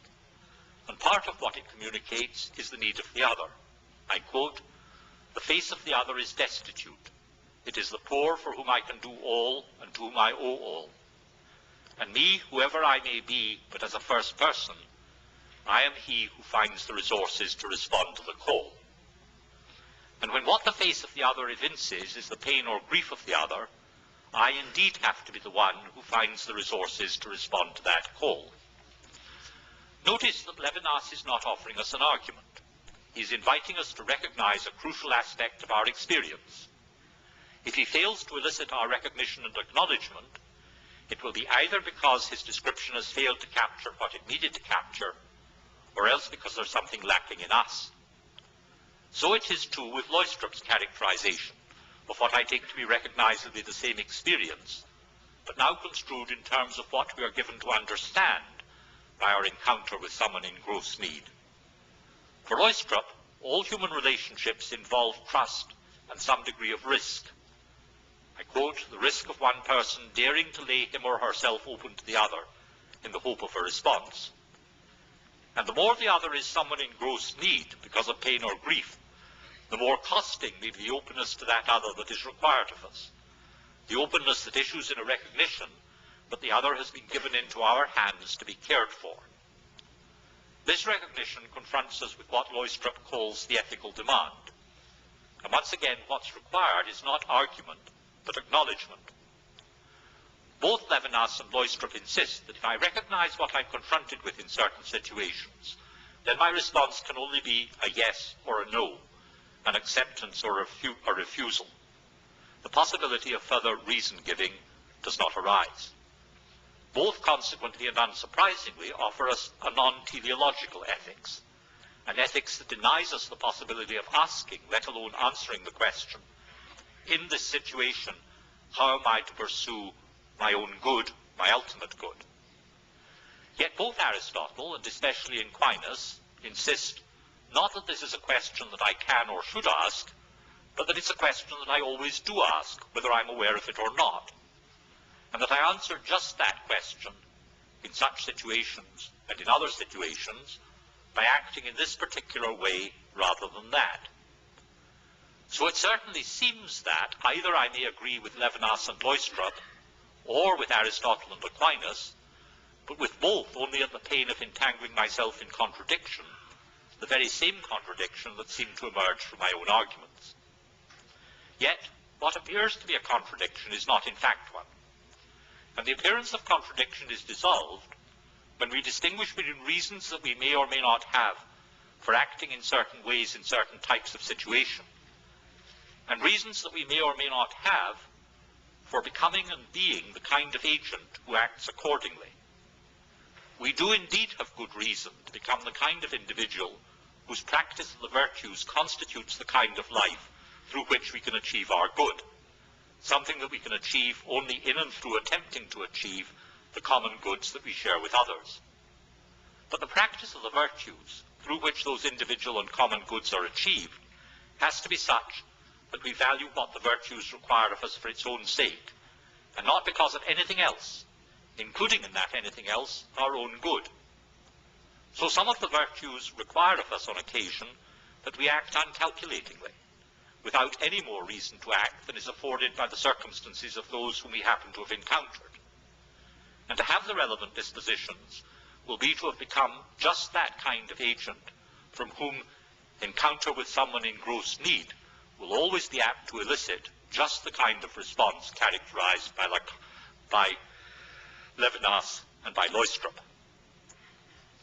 and part of what it communicates is the need of the other. I quote, "The face of the other is destitute. It is the poor for whom I can do all and to whom I owe all. And me, whoever I may be, but as a first person, I am he who finds the resources to respond to the call." And when what the face of the other evinces is the pain or grief of the other, I indeed have to be the one who finds the resources to respond to that call. Notice that Levinas is not offering us an argument. He is inviting us to recognize a crucial aspect of our experience. If he fails to elicit our recognition and acknowledgement, it will be either because his description has failed to capture what it needed to capture, or else because there's something lacking in us. So it is too with Løgstrup's characterization of what I take to be recognizably the same experience, but now construed in terms of what we are given to understand by our encounter with someone in gross need. For Løgstrup, all human relationships involve trust and some degree of risk. I quote, "The risk of one person daring to lay him or herself open to the other in the hope of a response. And the more the other is someone in gross need because of pain or grief, the more costing may be the openness to that other that is required of us, the openness that issues in a recognition that the other has been given into our hands to be cared for. This recognition confronts us with what Løgstrup calls the ethical demand. And once again, what's required is not argument, but acknowledgement. Both Levinas and Løgstrup insist that if I recognize what I'm confronted with in certain situations, then my response can only be a yes or a no, an acceptance or a refusal. The possibility of further reason-giving does not arise. Both consequently and unsurprisingly offer us a non-teleological ethics, an ethics that denies us the possibility of asking, let alone answering the question, in this situation, how am I to pursue my own good, my ultimate good? Yet both Aristotle, and especially Aquinas, insist not that this is a question that I can or should ask, but that it's a question that I always do ask, whether I'm aware of it or not, and that I answer just that question in such situations and in other situations by acting in this particular way rather than that. So it certainly seems that either I may agree with Levinas and Løgstrup, or with Aristotle and Aquinas, but with both only at the pain of entangling myself in contradiction, the very same contradiction that seemed to emerge from my own arguments. Yet, what appears to be a contradiction is not in fact one. And the appearance of contradiction is dissolved when we distinguish between reasons that we may or may not have for acting in certain ways in certain types of situation, and reasons that we may or may not have for becoming and being the kind of agent who acts accordingly. We do indeed have good reason to become the kind of individual whose practice of the virtues constitutes the kind of life through which we can achieve our good, something that we can achieve only in and through attempting to achieve the common goods that we share with others. But the practice of the virtues through which those individual and common goods are achieved has to be such that we value what the virtues require of us for its own sake, and not because of anything else, including in that anything else our own good. So some of the virtues require of us on occasion that we act uncalculatingly, without any more reason to act than is afforded by the circumstances of those whom we happen to have encountered. And to have the relevant dispositions will be to have become just that kind of agent from whom encounter with someone in gross need will always be apt to elicit just the kind of response characterized by Levinas and by Løgstrup.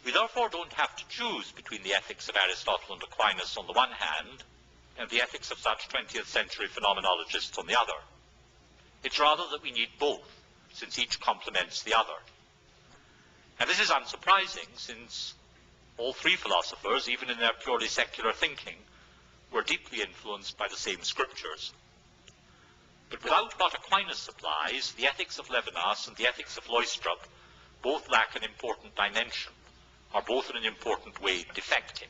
We therefore don't have to choose between the ethics of Aristotle and Aquinas on the one hand and the ethics of such 20th century phenomenologists on the other. It's rather that we need both, since each complements the other. And this is unsurprising, since all three philosophers, even in their purely secular thinking, were deeply influenced by the same scriptures. But without what Aquinas supplies, the ethics of Levinas and the ethics of Loistrup both lack an important dimension, are both in an important way defective.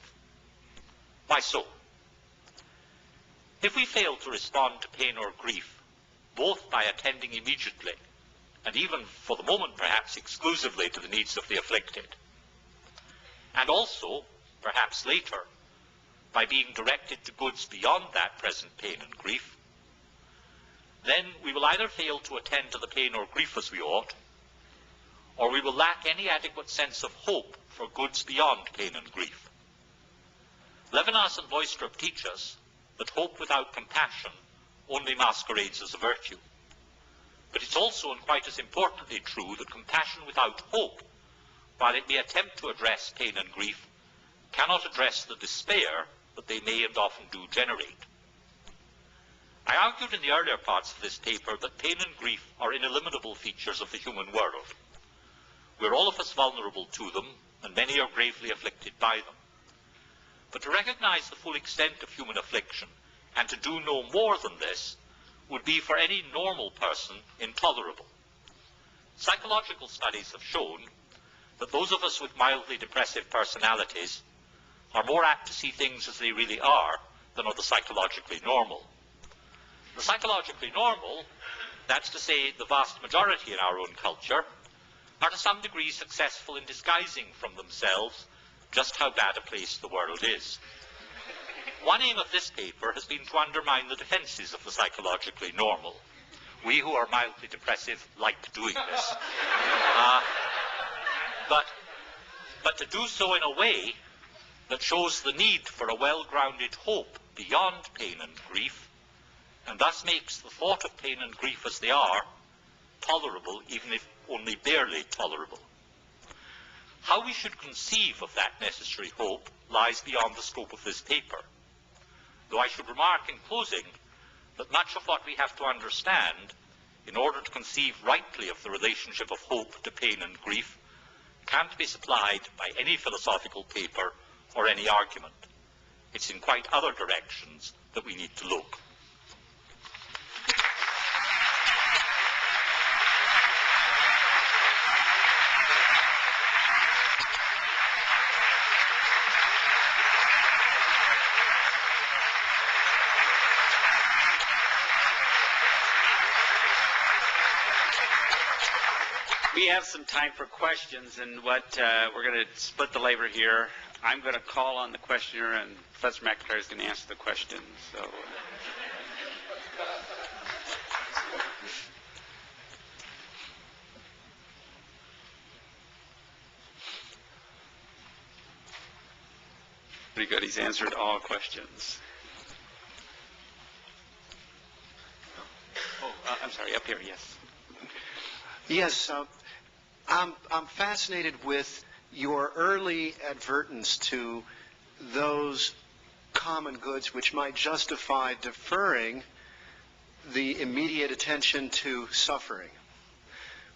Why so? If we fail to respond to pain or grief, both by attending immediately, and even for the moment perhaps exclusively to the needs of the afflicted, and also, perhaps later, by being directed to goods beyond that present pain and grief, then we will either fail to attend to the pain or grief as we ought, or we will lack any adequate sense of hope for goods beyond pain and grief. Levinas and Loistrup teach us that hope without compassion only masquerades as a virtue. But it's also, and quite as importantly, true that compassion without hope, while it may attempt to address pain and grief, cannot address the despair that they may and often do generate. I argued in the earlier parts of this paper that pain and grief are ineliminable features of the human world. We're all of us vulnerable to them, and many are gravely afflicted by them. But to recognize the full extent of human affliction, and to do no more than this, would be for any normal person intolerable. Psychological studies have shown that those of us with mildly depressive personalities are more apt to see things as they really are than are the psychologically normal. The psychologically normal, that's to say the vast majority in our own culture, are to some degree successful in disguising from themselves just how bad a place the world is. One aim of this paper has been to undermine the defenses of the psychologically normal. We who are mildly depressive like doing this. But to do so in a way that shows the need for a well-grounded hope beyond pain and grief, and thus makes the thought of pain and grief as they are tolerable, even if only barely tolerable. How we should conceive of that necessary hope lies beyond the scope of this paper, though I should remark in closing that much of what we have to understand in order to conceive rightly of the relationship of hope to pain and grief can't be supplied by any philosophical paper or any argument. It's in quite other directions that we need to look.
We have some time for questions, and we're going to split the labor here. I'm going to call on the questioner, and Professor MacIntyre is going to answer the question. So, pretty good. He's answered all questions. I'm sorry. Up here, yes.
Yes, I'm fascinated with your early advertence to those common goods which might justify deferring the immediate attention to suffering.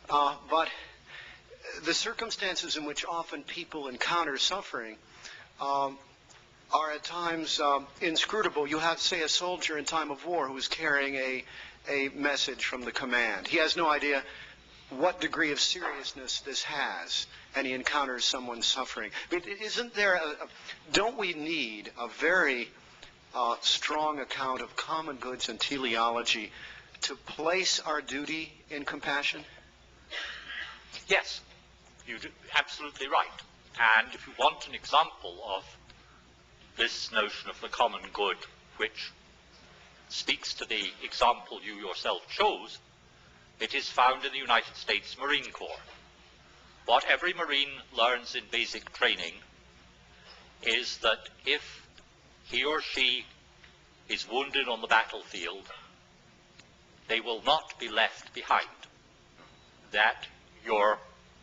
But the circumstances in which often people encounter suffering are at times inscrutable. You have, say, a soldier in time of war who is carrying a message from the command. He has no idea what degree of seriousness this has, and he encounters someone suffering. But isn't there don't we need a very strong account of common goods and teleology to place our duty in compassion?
Yes, you're absolutely right. And if you want an example of this notion of the common good, which speaks to the example you yourself chose, it is found in the United States Marine Corps. What every Marine learns in basic training is that if he or she is wounded on the battlefield, they will not be left behind. That your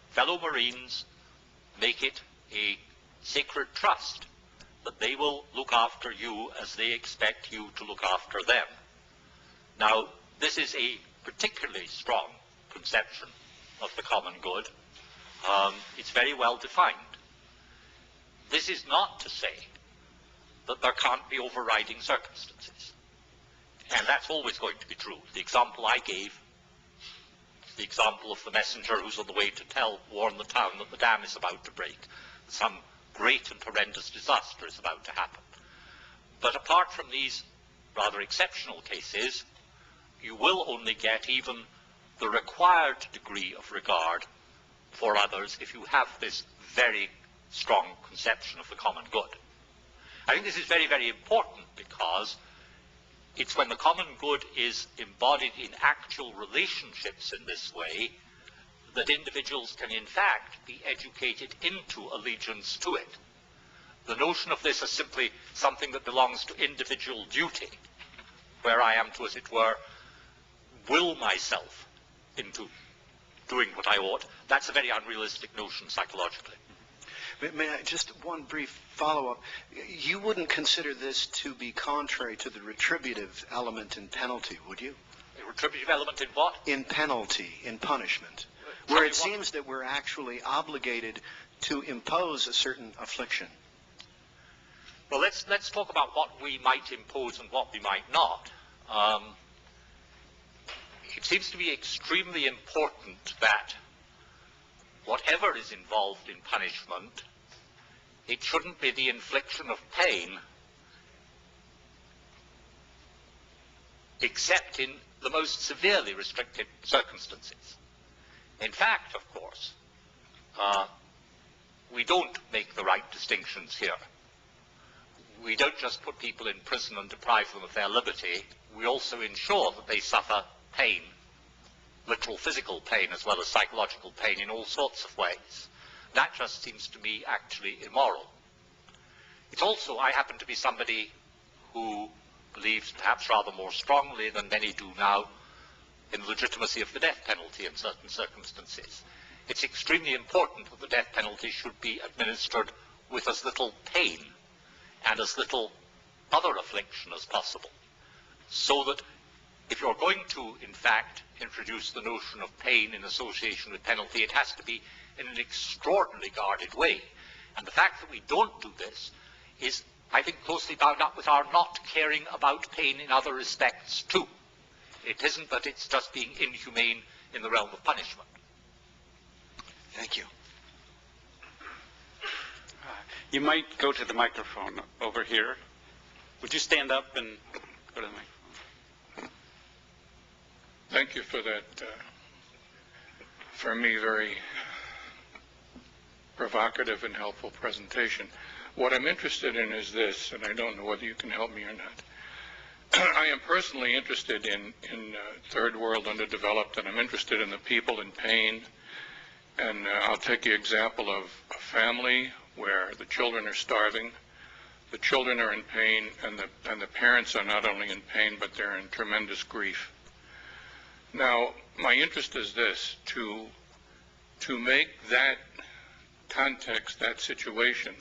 fellow Marines make it a sacred trust that they will look after you as they expect you to look after them. Now, this is a particularly strong conception of the common good. It's very well defined. This is not to say that there can't be overriding circumstances. And that's always going to be true. The example I gave, the example of the messenger who's on the way to warn the town that the dam is about to break, some great and horrendous disaster is about to happen. But apart from these rather exceptional cases, you will only get even the required degree of regard for others if you have this very strong conception of the common good. I think this is very, very important because it's when the common good is embodied in actual relationships in this way that individuals can in fact be educated into allegiance to it. The notion of this as simply something that belongs to individual duty, where I am to, as it were, will myself into doing what I ought, that's a very unrealistic notion psychologically.
May I just one brief follow-up? You wouldn't consider this to be contrary to the retributive element in penalty, would you?
A retributive element in what?
In penalty, in punishment, where it seems that we're actually obligated to impose a certain affliction.
Well, let's talk about what we might impose and what we might not. It seems to be extremely important that whatever is involved in punishment, it shouldn't be the infliction of pain except in the most severely restricted circumstances. In fact, of course, we don't make the right distinctions here. We don't just put people in prison and deprive them of their liberty. We also ensure that they suffer pain, literal physical pain as well as psychological pain in all sorts of ways. That just seems to me actually immoral. It's also, I happen to be somebody who believes perhaps rather more strongly than many do now in the legitimacy of the death penalty in certain circumstances. It's extremely important that the death penalty should be administered with as little pain and as little other affliction as possible, so that if you're going to, in fact, introduce the notion of pain in association with penalty, it has to be in an extraordinarily guarded way. And the fact that we don't do this is, I think, closely bound up with our not caring about pain in other respects too. It isn't that it's just being inhumane in the realm of punishment.
Thank you.
You might go to the microphone over here. Would you stand up and go to the microphone?
Thank you for that, for me, very provocative and helpful presentation. What I'm interested in is this, and I don't know whether you can help me or not. I am personally interested in third world underdeveloped, and I'm interested in the people in pain. And I'll take the example of a family where the children are starving, the children are in pain, and the parents are not only in pain, but they're in tremendous grief. Now, my interest is this, to make that context, that situation,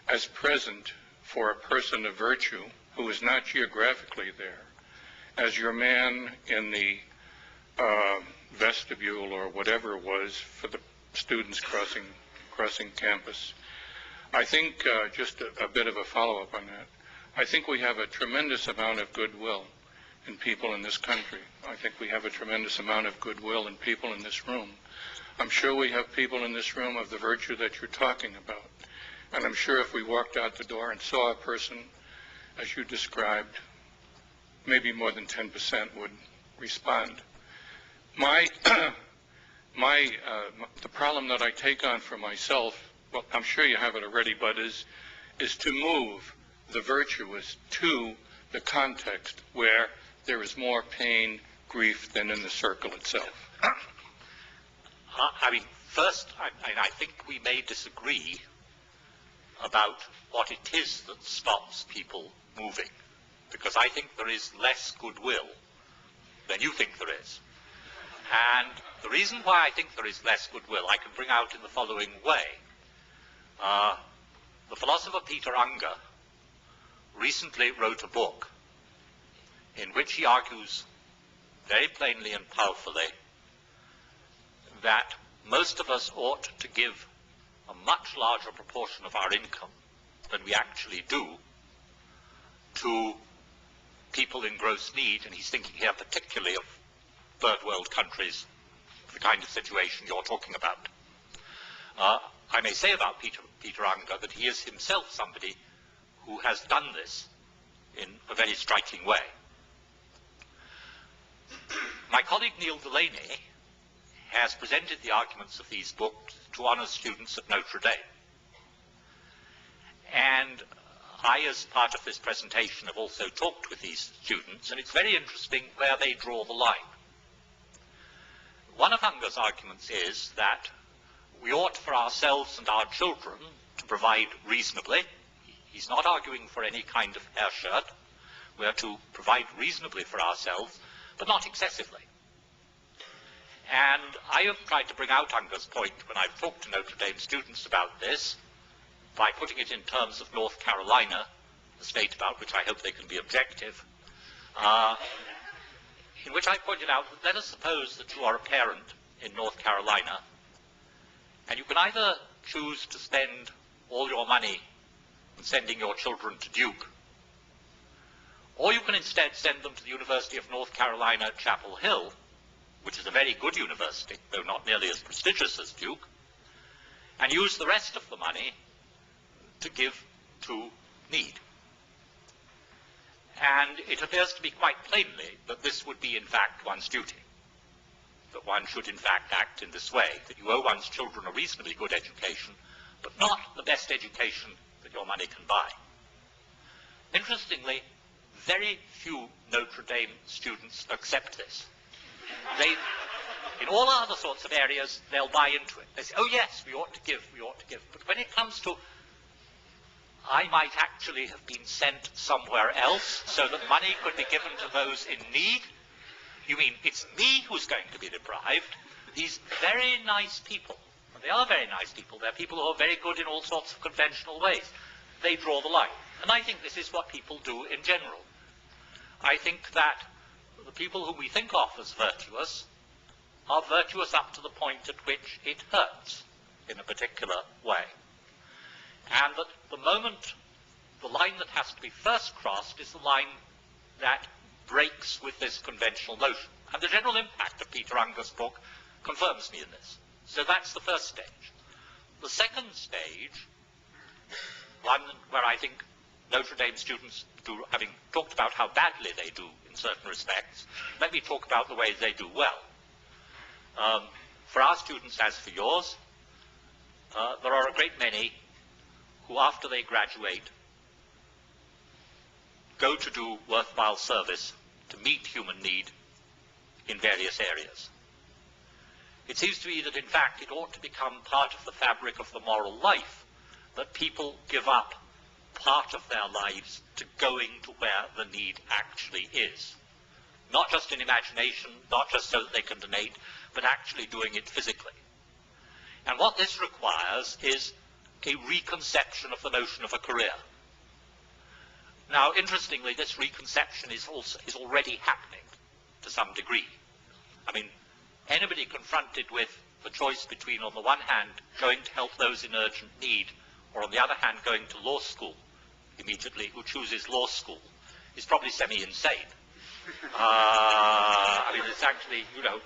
as present for a person of virtue who is not geographically there, as your man in the vestibule or whatever it was for the students crossing campus. I think, just a bit of a follow-up on that, I think we have a tremendous amount of goodwill in people in this country. I think we have a tremendous amount of goodwill in people in this room. I'm sure we have people in this room of the virtue that you're talking about. And I'm sure if we walked out the door and saw a person, as you described, maybe more than 10% would respond. The problem that I take on for myself, well, I'm sure you have it already, but is to move the virtuous to the context where there is more pain, grief than in the circle itself.
I mean, first, I think we may disagree about what it is that stops people moving, because I think there is less goodwill than you think there is. And the reason why I think there is less goodwill I can bring out in the following way. The philosopher Peter Unger recently wrote a book in which he argues very plainly and powerfully that most of us ought to give a much larger proportion of our income than we actually do to people in gross need, and he's thinking here particularly of third world countries, the kind of situation you're talking about. I may say about Peter Unger that he is himself somebody who has done this in a very striking way. My colleague Neil Delaney has presented the arguments of these books to honours students at Notre Dame. And I, as part of this presentation, have also talked with these students, and it's very interesting where they draw the line. One of Unger's arguments is that we ought for ourselves and our children to provide reasonably. He's not arguing for any kind of hair shirt. We are to provide reasonably for ourselves, but not excessively. And I have tried to bring out Unger's point when I've talked to Notre Dame students about this by putting it in terms of North Carolina, the state about which I hope they can be objective, in which I pointed out that let us suppose that you are a parent in North Carolina, and you can either choose to spend all your money on sending your children to Duke, or you can instead send them to the University of North Carolina at Chapel Hill, which is a very good university, though not nearly as prestigious as Duke, and use the rest of the money to give to need. And it appears to be quite plainly that this would be in fact one's duty, that one should in fact act in this way, that you owe one's children a reasonably good education, but not the best education that your money can buy. Interestingly, very few Notre Dame students accept this. In all other sorts of areas, they'll buy into it. They say, oh yes, we ought to give, we ought to give. But when it comes to, I might actually have been sent somewhere else so that money could be given to those in need, you mean it's me who's going to be deprived? These very nice people, and they are very nice people, they're people who are very good in all sorts of conventional ways, they draw the line. And I think this is what people do in general. I think that the people whom we think of as virtuous are virtuous up to the point at which it hurts in a particular way. And that the moment, the line that has to be first crossed is the line that breaks with this conventional notion. And the general impact of Peter Unger's book confirms me in this. So that's the first stage. The second stage, one where I think Notre Dame students do, having talked about how badly they do in certain respects, let me talk about the ways they do well. For our students, as for yours, there are a great many who, after they graduate, go to do worthwhile service to meet human need in various areas. It seems to me that, in fact, it ought to become part of the fabric of the moral life that people give up part of their lives to going to where the need actually is. Not just in imagination, not just so that they can donate, but actually doing it physically. And what this requires is a reconception of the notion of a career. Now, interestingly, this reconception is already happening to some degree. I mean, anybody confronted with the choice between, on the one hand, going to help those in urgent need, or on the other hand, going to law school immediately, who chooses law school, is probably semi-insane. I mean, it's actually, you know,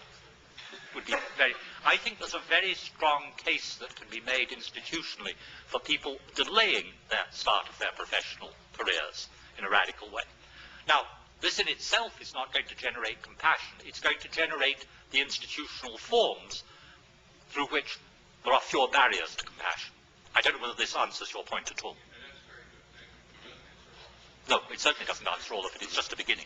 would be very... I think there's a very strong case that can be made institutionally for people delaying their start of their professional careers in a radical way. Now, this in itself is not going to generate compassion. It's going to generate the institutional forms through which there are fewer barriers to compassion. I don't know whether this answers your point at all. No, it certainly doesn't answer all of it. It's just a beginning.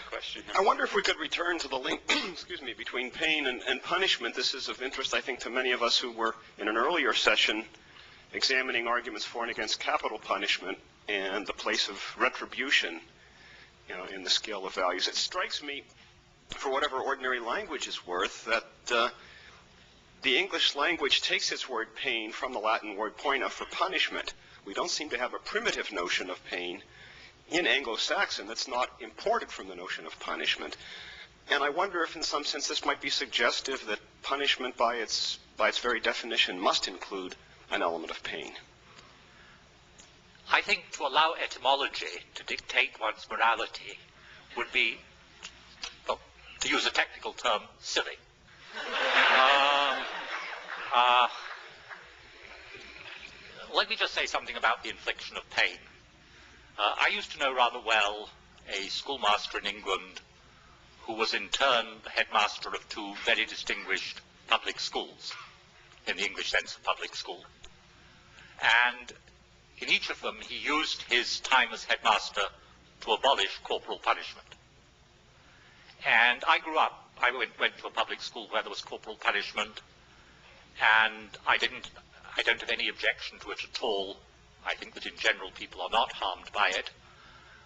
Question. I wonder if we could return to the link excuse me, between pain and punishment. This is of interest, I think, to many of us who were in an earlier session examining arguments for and against capital punishment and the place of retribution, you know, in the scale of values. It strikes me, for whatever ordinary language is worth, that the English language takes its word pain from the Latin word poena for punishment. We don't seem to have a primitive notion of pain in Anglo-Saxon that's not imported from the notion of punishment. And I wonder if in some sense this might be suggestive that punishment by its very definition must include an element of pain.
I think to allow etymology to dictate one's morality would be, well, to use a technical term, silly. Let me just say something about the infliction of pain. I used to know rather well a schoolmaster in England who was in turn the headmaster of two very distinguished public schools, in the English sense of public school. And in each of them, he used his time as headmaster to abolish corporal punishment. And I grew up, I went to a public school where there was corporal punishment, and I don't have any objection to it at all. I think that in general people are not harmed by it.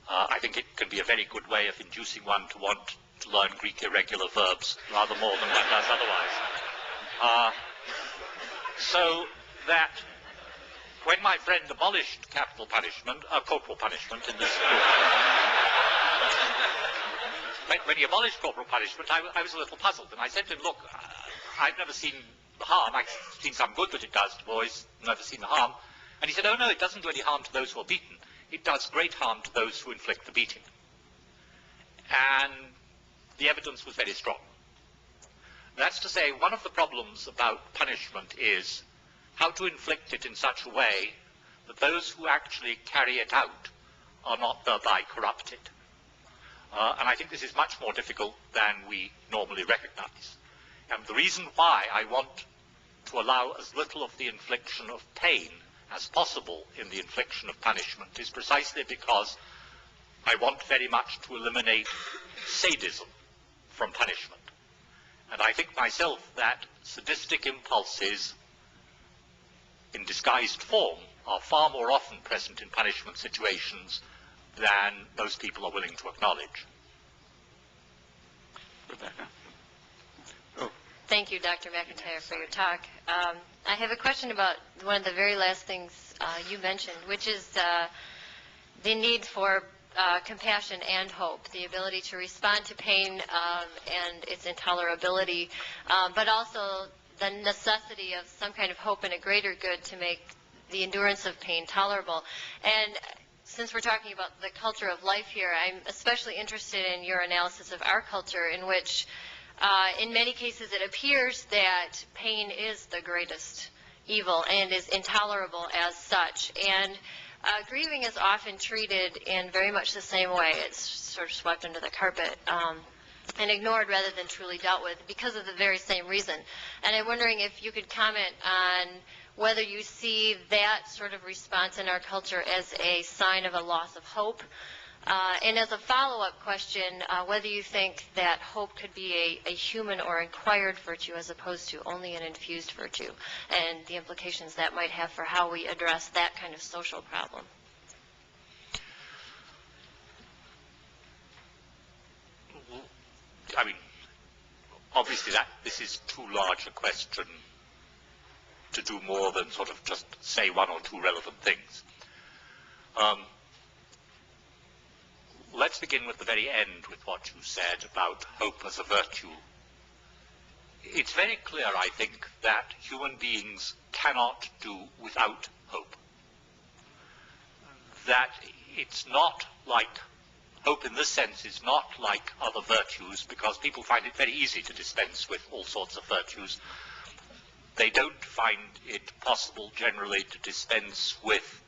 I think it can be a very good way of inducing one to want to learn Greek irregular verbs rather more than one does otherwise. So that when my friend abolished capital punishment, corporal punishment in this school, when he abolished corporal punishment, I was a little puzzled, and I said to him, look, I've never seen the harm. I've seen some good that it does to boys, never seen the harm. And he said, oh no, it doesn't do any harm to those who are beaten. It does great harm to those who inflict the beating. And the evidence was very strong. That's to say, one of the problems about punishment is how to inflict it in such a way that those who actually carry it out are not thereby corrupted. And I think this is much more difficult than we normally recognize. And the reason why I want to allow as little of the infliction of pain as possible in the infliction of punishment is precisely because I want very much to eliminate sadism from punishment. And I think myself that sadistic impulses in disguised form are far more often present in punishment situations than most people are willing to acknowledge.
Rebecca?
Thank you, Dr. MacIntyre, for your talk. I have a question about one of the very last things you mentioned, which is the need for compassion and hope, the ability to respond to pain and its intolerability, but also the necessity of some kind of hope and a greater good to make the endurance of pain tolerable. And since we're talking about the culture of life here, I'm especially interested in your analysis of our culture, in which in many cases it appears that pain is the greatest evil and is intolerable as such. And grieving is often treated in very much the same way. It's sort of swept under the carpet and ignored rather than truly dealt with because of the very same reason. And I'm wondering if you could comment on whether you see that sort of response in our culture as a sign of a loss of hope. And as a follow-up question, whether you think that hope could be a human or acquired virtue as opposed to only an infused virtue, and the implications that might have for how we address that kind of social problem.
I mean, obviously this is too large a question to do more than sort of just say one or two relevant things. Let's begin with the very end with what you said about hope as a virtue. It's very clear, I think, that human beings cannot do without hope. That it's not like, hope in this sense is not like other virtues, because people find it very easy to dispense with all sorts of virtues. They don't find it possible generally to dispense with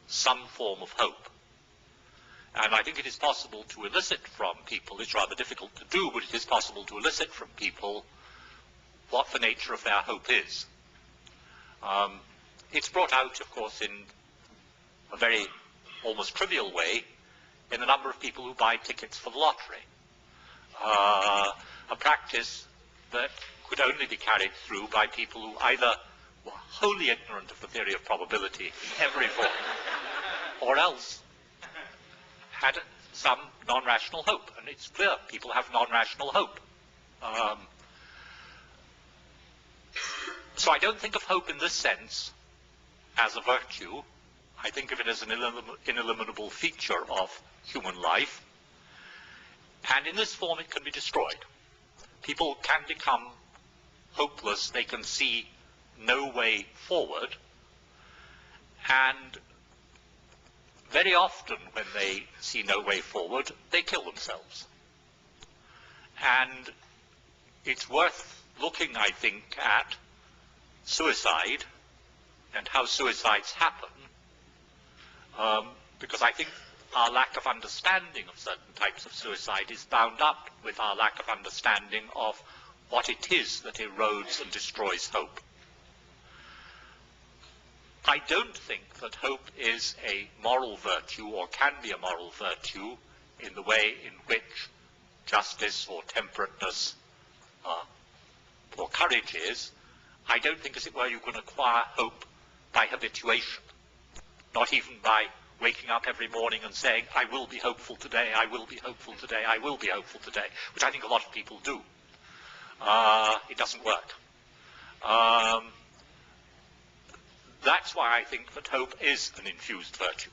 some form of hope. And I think it is possible to elicit from people, it's rather difficult to do, but it is possible to elicit from people what the nature of their hope is. It's brought out, of course, in a very almost trivial way in the number of people who buy tickets for the lottery. A practice that could only be carried through by people who either were wholly ignorant of the theory of probability in every form, or else had some non-rational hope. And it's clear people have non-rational hope. So I don't think of hope in this sense as a virtue. I think of it as an ineliminable feature of human life. And in this form, it can be destroyed. People can become hopeless. They can see no way forward. And very often, when they see no way forward, they kill themselves. And it's worth looking, I think, at suicide and how suicides happen, because I think our lack of understanding of certain types of suicide is bound up with our lack of understanding of what it is that erodes and destroys hope. I don't think that hope is a moral virtue or can be a moral virtue in the way in which justice or temperateness or courage is. I don't think, as it were, you can acquire hope by habituation, not even by waking up every morning and saying, I will be hopeful today, I will be hopeful today, I will be hopeful today, which I think a lot of people do. It doesn't work. That's why I think that hope is an infused virtue.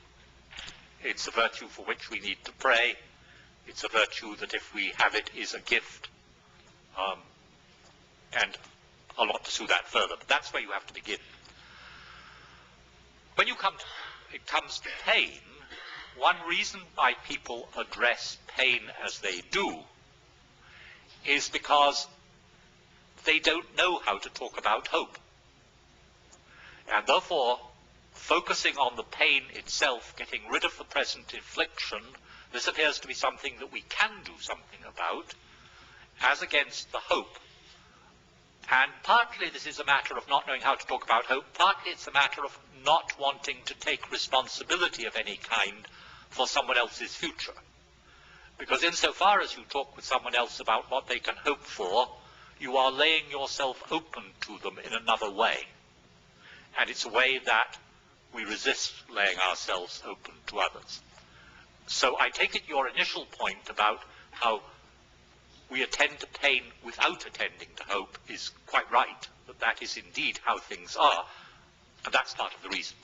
It's a virtue for which we need to pray. It's a virtue that, if we have it, is a gift. And I'll not pursue that further, but that's where you have to begin. When it comes to pain, one reason why people address pain as they do is because they don't know how to talk about hope. And therefore, focusing on the pain itself, getting rid of the present infliction, this appears to be something that we can do something about, as against the hope. And partly this is a matter of not knowing how to talk about hope, partly it's a matter of not wanting to take responsibility of any kind for someone else's future. Because insofar as you talk with someone else about what they can hope for, you are laying yourself open to them in another way. And it's a way that we resist laying ourselves open to others. So I take it your initial point about how we attend to pain without attending to hope is quite right, that that is indeed how things are, and that's part of the reason.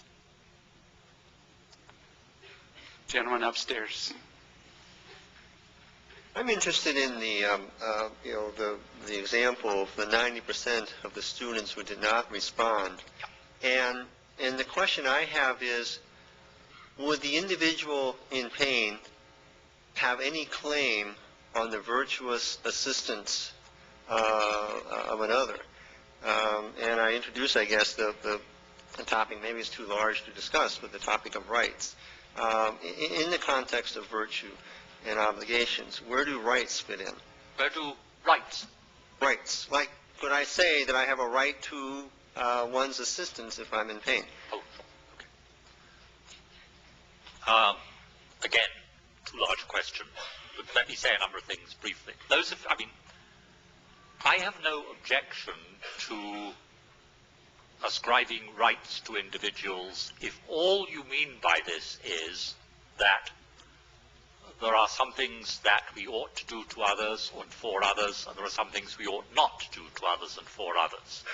Gentleman upstairs.
I'm interested in the example of the 90% of the students who did not respond. And the question I have is, would the individual in pain have any claim on the virtuous assistance of another? And I introduce, I guess, the topic, maybe it's too large to discuss, but the topic of rights. In the context of virtue and obligations, where do rights fit in?
Where do rights?
Rights. Like, could I say that I have a right to one's assistance if I'm in pain?
Oh, okay. Again, too large a question, but let me say a number of things briefly. I have no objection to ascribing rights to individuals if all you mean by this is that there are some things that we ought to do to others and for others, and there are some things we ought not to do to others and for others.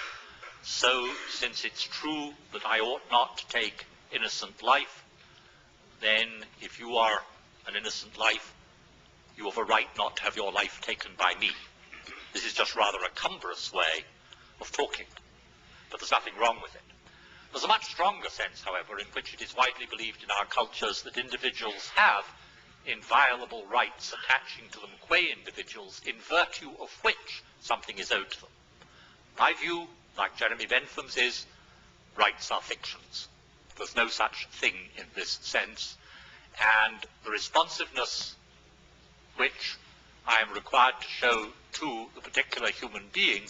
So, since it's true that I ought not to take innocent life, then if you are an innocent life, you have a right not to have your life taken by me. This is just rather a cumbrous way of talking, but there's nothing wrong with it. There's a much stronger sense, however, in which it is widely believed in our cultures that individuals have inviolable rights attaching to them qua individuals, in virtue of which something is owed to them. My view, like Jeremy Bentham's, is rights are fictions. There's no such thing in this sense, and the responsiveness which I am required to show to the particular human being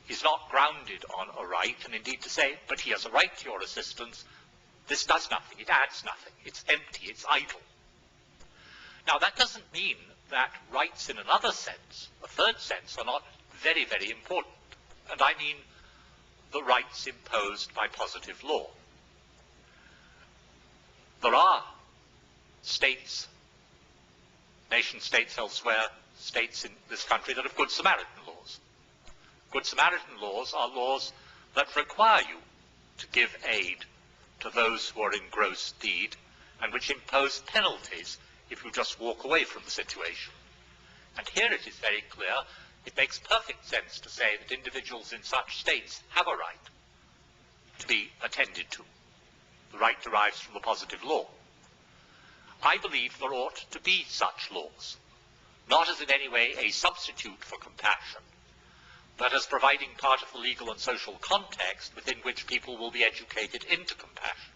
is not grounded on a right, and indeed to say, but he has a right to your assistance, this does nothing, it adds nothing, it's empty, it's idle. Now that doesn't mean that rights in another sense, a third sense, are not very, very important, and I mean the rights imposed by positive law. There are states, nation states elsewhere, states in this country that have Good Samaritan laws. Good Samaritan laws are laws that require you to give aid to those who are in gross need, and which impose penalties if you just walk away from the situation. And here it is very clear, it makes perfect sense to say that individuals in such states have a right to be attended to. The right derives from the positive law. I believe there ought to be such laws, not as in any way a substitute for compassion, but as providing part of the legal and social context within which people will be educated into compassion.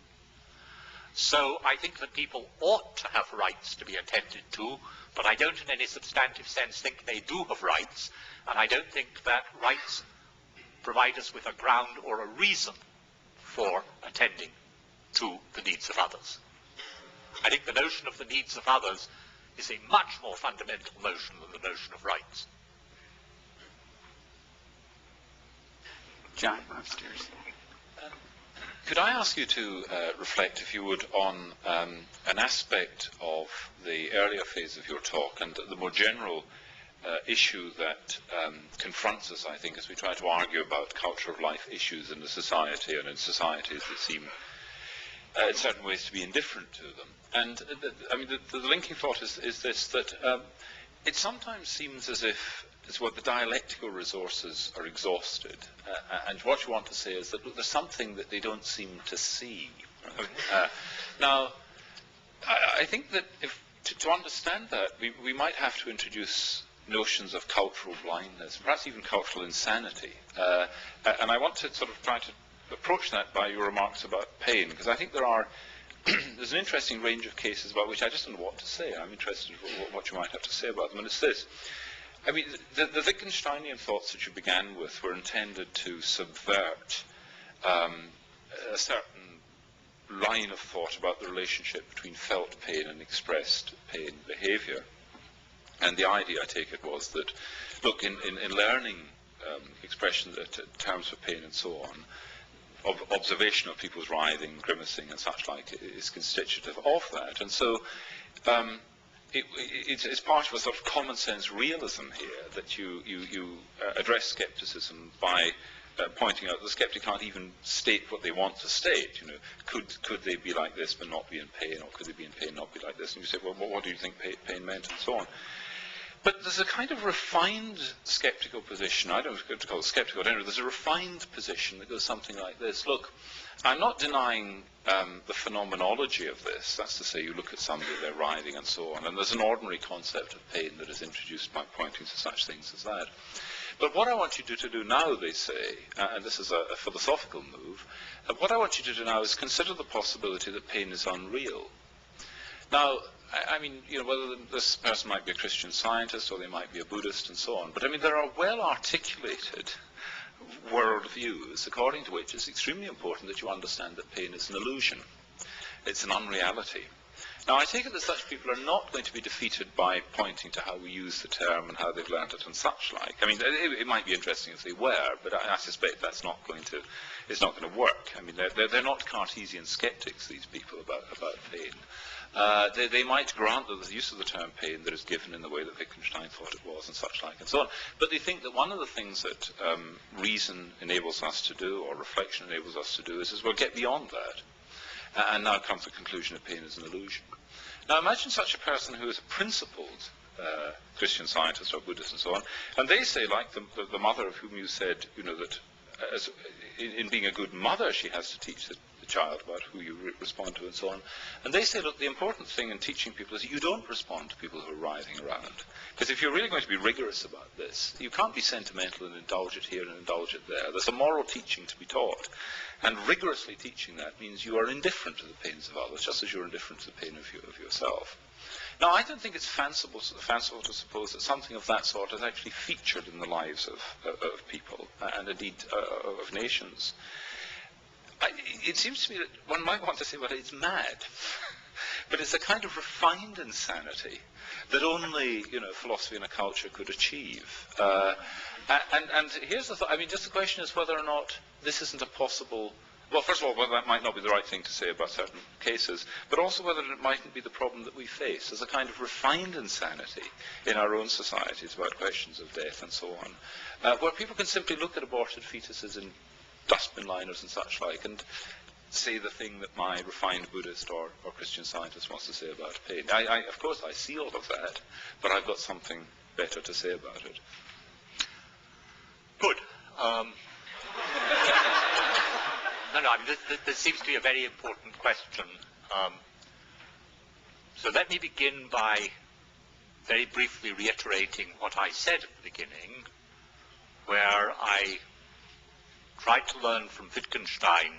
So I think that people ought to have rights to be attended to, but I don't in any substantive sense think they do have rights, and I don't think that rights provide us with a ground or a reason for attending to the needs of others. I think the notion of the needs of others is a much more fundamental notion than the notion of rights.
John, upstairs.
Could I ask you to reflect, if you would, on an aspect of the earlier phase of your talk and the more general issue that confronts us, I think, as we try to argue about culture of life issues in the society and in societies that seem in certain ways to be indifferent to them. And the linking thought is this, that it sometimes seems as if the dialectical resources are exhausted, and what you want to say is that, look, there's something that they don't seem to see. Now, I think that to understand that, we might have to introduce notions of cultural blindness, perhaps even cultural insanity. And I want to sort of try to approach that by your remarks about pain, because I think there's an interesting range of cases about which I just don't know what to say. I'm interested in what you might have to say about them, and it's this. I mean, the Wittgensteinian thoughts that you began with were intended to subvert a certain line of thought about the relationship between felt pain and expressed pain behavior. And the idea, I take it, was that, look, in learning expressions, terms for pain and so on, observation of people's writhing, grimacing and such like is constitutive of that. And so it's part of a sort of common sense realism here that you address skepticism by pointing out the skeptic can't even state what they want to state. You know, could they be like this but not be in pain, or could they be in pain and not be like this? And you say, well, what do you think pain meant, and so on. But there's a kind of refined skeptical position. I don't know to call it skeptical. I don't know. There's a refined position that goes something like this. Look, I'm not denying the phenomenology of this. That's to say, you look at somebody, they're writhing and so on, and there's an ordinary concept of pain that is introduced by pointing to such things as that. But what I want you to do now, they say, and this is a philosophical move, what I want you to do now is consider the possibility that pain is unreal. Now, I mean, you know, whether this person might be a Christian Scientist or they might be a Buddhist and so on, but I mean, there are well-articulated worldviews according to which it's extremely important that you understand that pain is an illusion. It's an unreality. Now, I take it that such people are not going to be defeated by pointing to how we use the term and how they've learned it and such like. I mean, it might be interesting if they were, but I suspect that's not going to, it's not going to work. I mean, they're not Cartesian skeptics, these people, about pain. They might grant that the use of the term pain that is given in the way that Wittgenstein thought it was and such like and so on. But they think that one of the things that reason enables us to do, or reflection enables us to do, is well, get beyond that. And now comes the conclusion that pain is an illusion. Now imagine such a person who is a principled Christian Scientist or Buddhist and so on, and they say, like the mother of whom you said, you know, that in being a good mother she has to teach the child about who you respond to and so on. And they say, look, the important thing in teaching people is that you don't respond to people who are writhing around. Because if you're really going to be rigorous about this, you can't be sentimental and indulge it here and indulge it there. There's a moral teaching to be taught. And rigorously teaching that means you are indifferent to the pains of others, just as you're indifferent to the pain of yourself. Now, I don't think it's fanciful to suppose that something of that sort is actually featured in the lives of people, and indeed of nations. It seems to me that one might want to say, well, it's mad. But it's a kind of refined insanity that only, you know, philosophy and a culture could achieve. And here's the thought. I mean, just the question is whether or not this isn't a possible Well, first of all, whether that might not be the right thing to say about certain cases, but also whether it mightn't be the problem that we face as a kind of refined insanity in our own societies about questions of death and so on, where people can simply look at aborted fetuses in dustbin liners and such like and say the thing that my refined Buddhist or Christian scientist wants to say about pain. Of course, I see all of that, but I've got something better to say about it.
Good. No, I mean, this seems to be a very important question. So let me begin by very briefly reiterating what I said at the beginning, where I tried to learn from Wittgenstein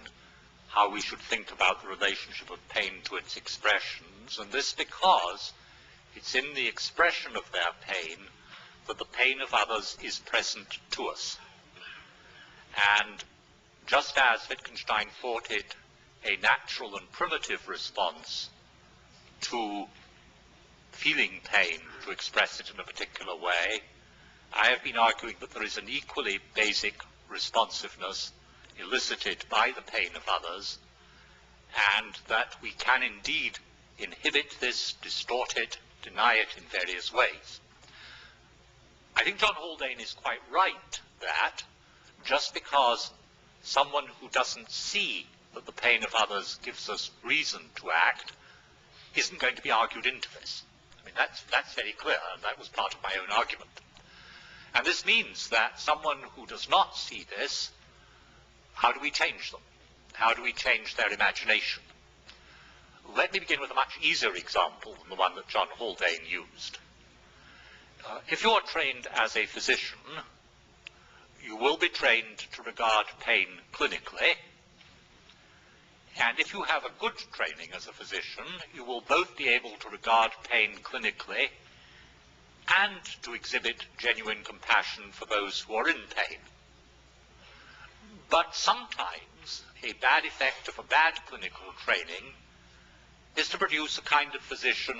how we should think about the relationship of pain to its expressions, and this because it's in the expression of their pain that the pain of others is present to us. And just as Wittgenstein thought it a natural and primitive response to feeling pain to express it in a particular way, I have been arguing that there is an equally basic responsiveness elicited by the pain of others, and that we can indeed inhibit this, distort it, deny it in various ways. I think John Haldane is quite right that just because someone who doesn't see that the pain of others gives us reason to act isn't going to be argued into this. I mean, that's very clear, and that was part of my own argument. And this means that someone who does not see this, how do we change them? How do we change their imagination? Let me begin with a much easier example than the one that John Haldane used. If you are trained as a physician, you will be trained to regard pain clinically, and if you have a good training as a physician, you will both be able to regard pain clinically and to exhibit genuine compassion for those who are in pain. But sometimes a bad effect of a bad clinical training is to produce a kind of physician,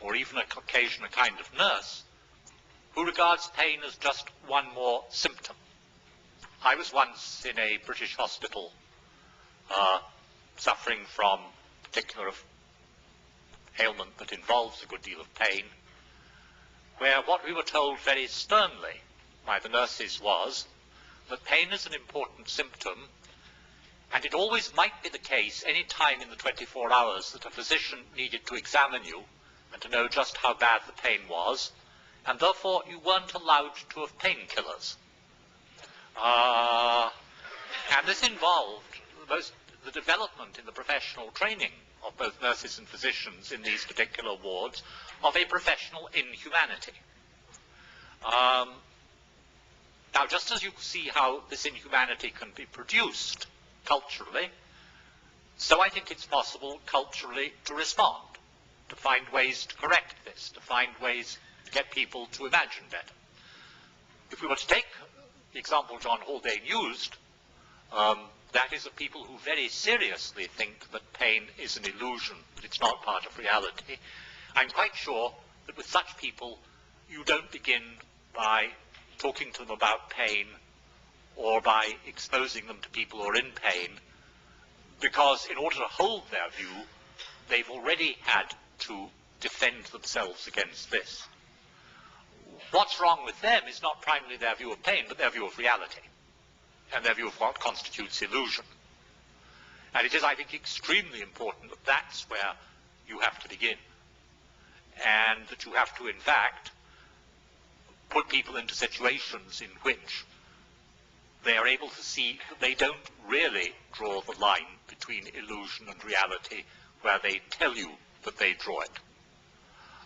or even on occasion a kind of nurse, who regards pain as just one more symptom. I was once in a British hospital suffering from a particular ailment that involves a good deal of pain, where what we were told very sternly by the nurses was that pain is an important symptom, and it always might be the case any time in the 24 hours that a physician needed to examine you and to know just how bad the pain was, and therefore you weren't allowed to have painkillers. And this involved the development in the professional training of both nurses and physicians in these particular wards of a professional inhumanity. Now, just as you see how this inhumanity can be produced culturally, so I think it's possible culturally to respond, to find ways to correct this, to find ways to get people to imagine better. If we were to take the example John Haldane used, that is of people who very seriously think that pain is an illusion, that it's not part of reality, I'm quite sure that with such people you don't begin by talking to them about pain or by exposing them to people who are in pain, because in order to hold their view, they've already had to defend themselves against this. What's wrong with them is not primarily their view of pain, but their view of reality, and their view of what constitutes illusion. And it is, I think, extremely important that that's where you have to begin, and that you have to, in fact, put people into situations in which they are able to see that they don't really draw the line between illusion and reality where they tell you that they draw it.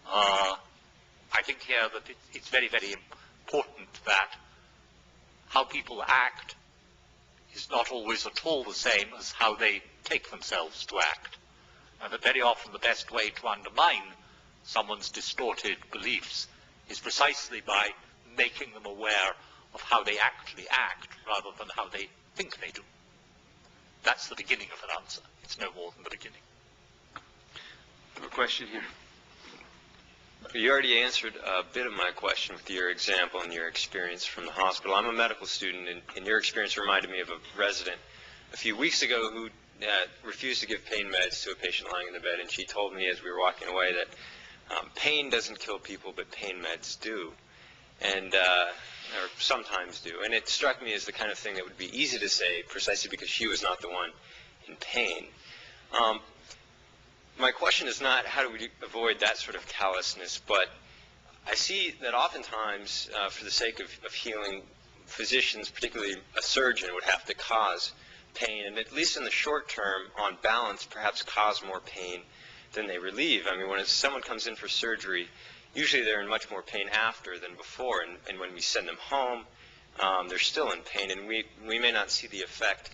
I think here that it's very, very important that how people act is not always at all the same as how they take themselves to act, and that very often the best way to undermine someone's distorted beliefs is precisely by making them aware of how they actually act rather than how they think they do. That's the beginning of an answer. It's no more than the beginning.
I have a question here. You already answered a bit of my question with your example and your experience from the hospital. I'm a medical student, and your experience reminded me of a resident a few weeks ago who refused to give pain meds to a patient lying in the bed, and she told me as we were walking away that pain doesn't kill people, but pain meds do, and or sometimes do. And it struck me as the kind of thing that would be easy to say precisely because she was not the one in pain. My question is not how do we avoid that sort of callousness, but I see that oftentimes, for the sake of healing, physicians, particularly a surgeon, would have to cause pain, and at least in the short term, on balance, perhaps cause more pain than they relieve. I mean, when someone comes in for surgery, usually they're in much more pain after than before, and when we send them home, they're still in pain, and we may not see the effect,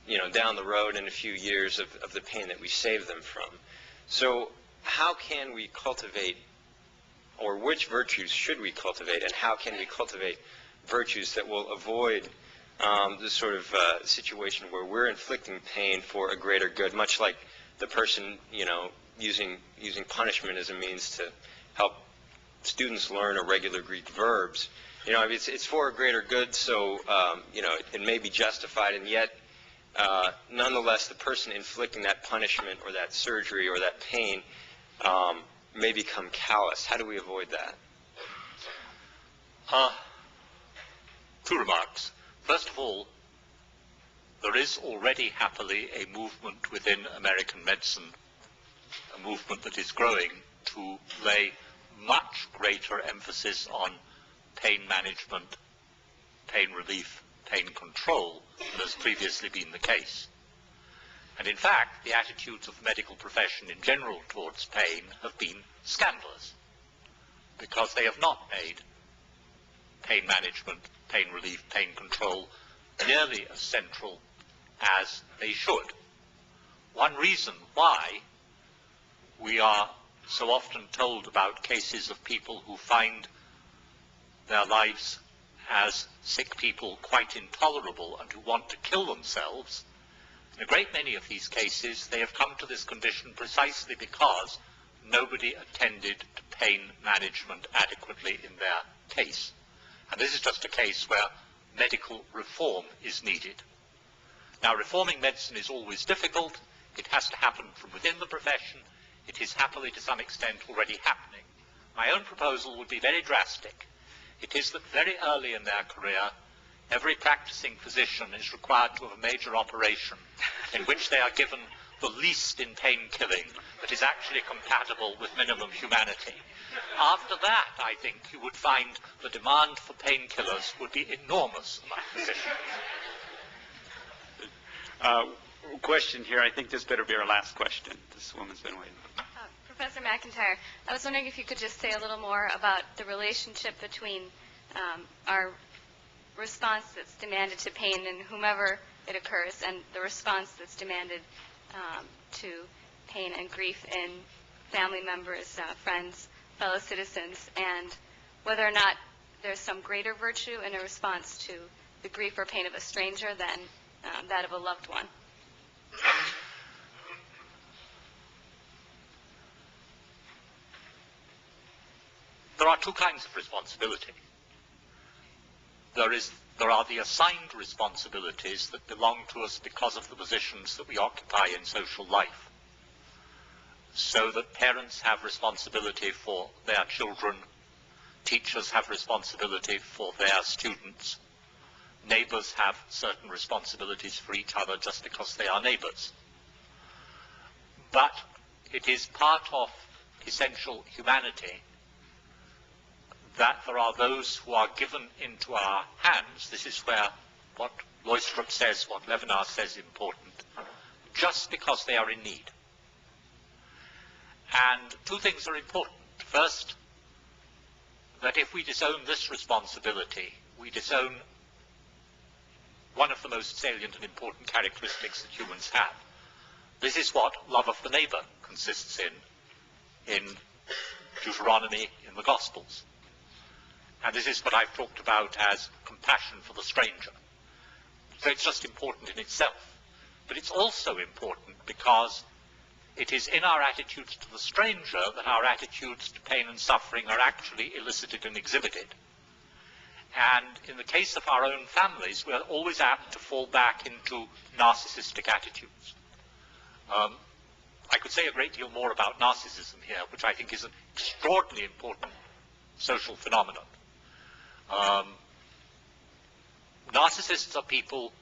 you know, down the road in a few years of the pain that we save them from. So how can we cultivate, or which virtues should we cultivate, and how can we cultivate virtues that will avoid this sort of situation where we're inflicting pain for a greater good, much like the person, you know, using punishment as a means to help students learn irregular Greek verbs. You know, I mean, it's for a greater good, so you know, it may be justified, and yet nonetheless, the person inflicting that punishment or that surgery or that pain may become callous. How do we avoid that?
Two remarks. First of all, there is already happily a movement within American medicine, a movement that is growing, to lay much greater emphasis on pain management, pain relief, pain control than has previously been the case. And in fact, the attitudes of the medical profession in general towards pain have been scandalous, because they have not made pain management, pain relief, pain control nearly as central as they should. One reason why we are so often told about cases of people who find their lives as sick people quite intolerable and who want to kill themselves, in a great many of these cases they have come to this condition precisely because nobody attended to pain management adequately in their case. And this is just a case where medical reform is needed. Now, reforming medicine is always difficult. It has to happen from within the profession. It is happily, to some extent, already happening. My own proposal would be very drastic. It is that very early in their career, every practicing physician is required to have a major operation in which they are given the least in pain killing that is actually compatible with minimum humanity. After that, I think you would find the demand for painkillers would be enormous among physicians.
Question here. I think this better be our last question. This woman's been waiting.
Professor MacIntyre, I was wondering if you could just say a little more about the relationship between our response that's demanded to pain in whomever it occurs and the response that's demanded to pain and grief in family members, friends, fellow citizens, and whether or not there's some greater virtue in a response to the grief or pain of a stranger than that of a loved one.
There are two kinds of responsibility. There are the assigned responsibilities that belong to us because of the positions that we occupy in social life. So that parents have responsibility for their children, teachers have responsibility for their students, neighbors have certain responsibilities for each other just because they are neighbors. But it is part of essential humanity that there are those who are given into our hands. This is where what Loistrup says, what Levinas says is important, just because they are in need. And two things are important. First, that if we disown this responsibility, we disown one of the most salient and important characteristics that humans have. This is what love of the neighbor consists in Deuteronomy, in the Gospels. And this is what I've talked about as compassion for the stranger. So it's just important in itself. But it's also important because it is in our attitudes to the stranger that our attitudes to pain and suffering are actually elicited and exhibited. And in the case of our own families, we're always apt to fall back into narcissistic attitudes. I could say a great deal more about narcissism here, which I think is an extraordinarily important social phenomenon. Narcissists are people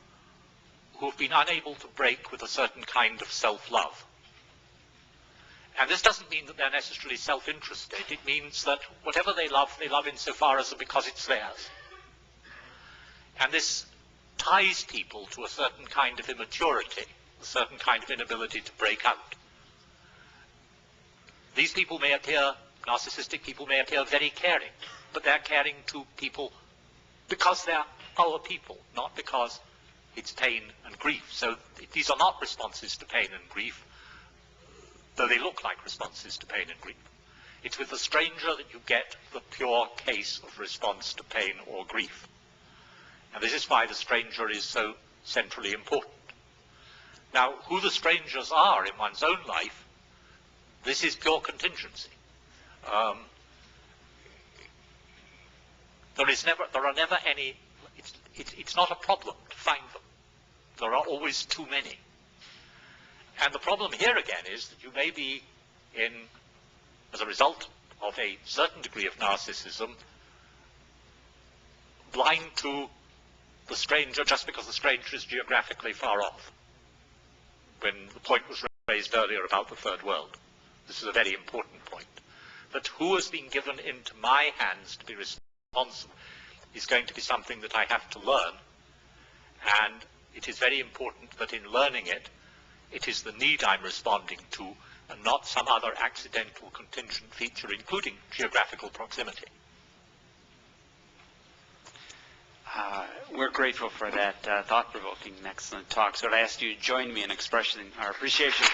who have been unable to break with a certain kind of self-love. And this doesn't mean that they're necessarily self-interested. It means that whatever they love insofar as because it's theirs. And this ties people to a certain kind of immaturity, a certain kind of inability to break out. These people may appear, narcissistic people may appear very caring, but they're caring to people because they're our people, not because it's pain and grief. So these are not responses to pain and grief, though they look like responses to pain and grief. It's with the stranger that you get the pure case of response to pain or grief. And this is why the stranger is so centrally important. Now, who the strangers are in one's own life, this is pure contingency. There are never any, it's not a problem to find them. There are always too many. And the problem here again is that you may be as a result of a certain degree of narcissism, blind to the stranger just because the stranger is geographically far off. When the point was raised earlier about the third world, this is a very important point. That who has been given into my hands to be responsible is going to be something that I have to learn, and it is very important that in learning it, it is the need I'm responding to and not some other accidental contingent feature, including geographical proximity.
We're grateful for that thought-provoking, excellent talk. So I'd ask you to join me in expressing our appreciation.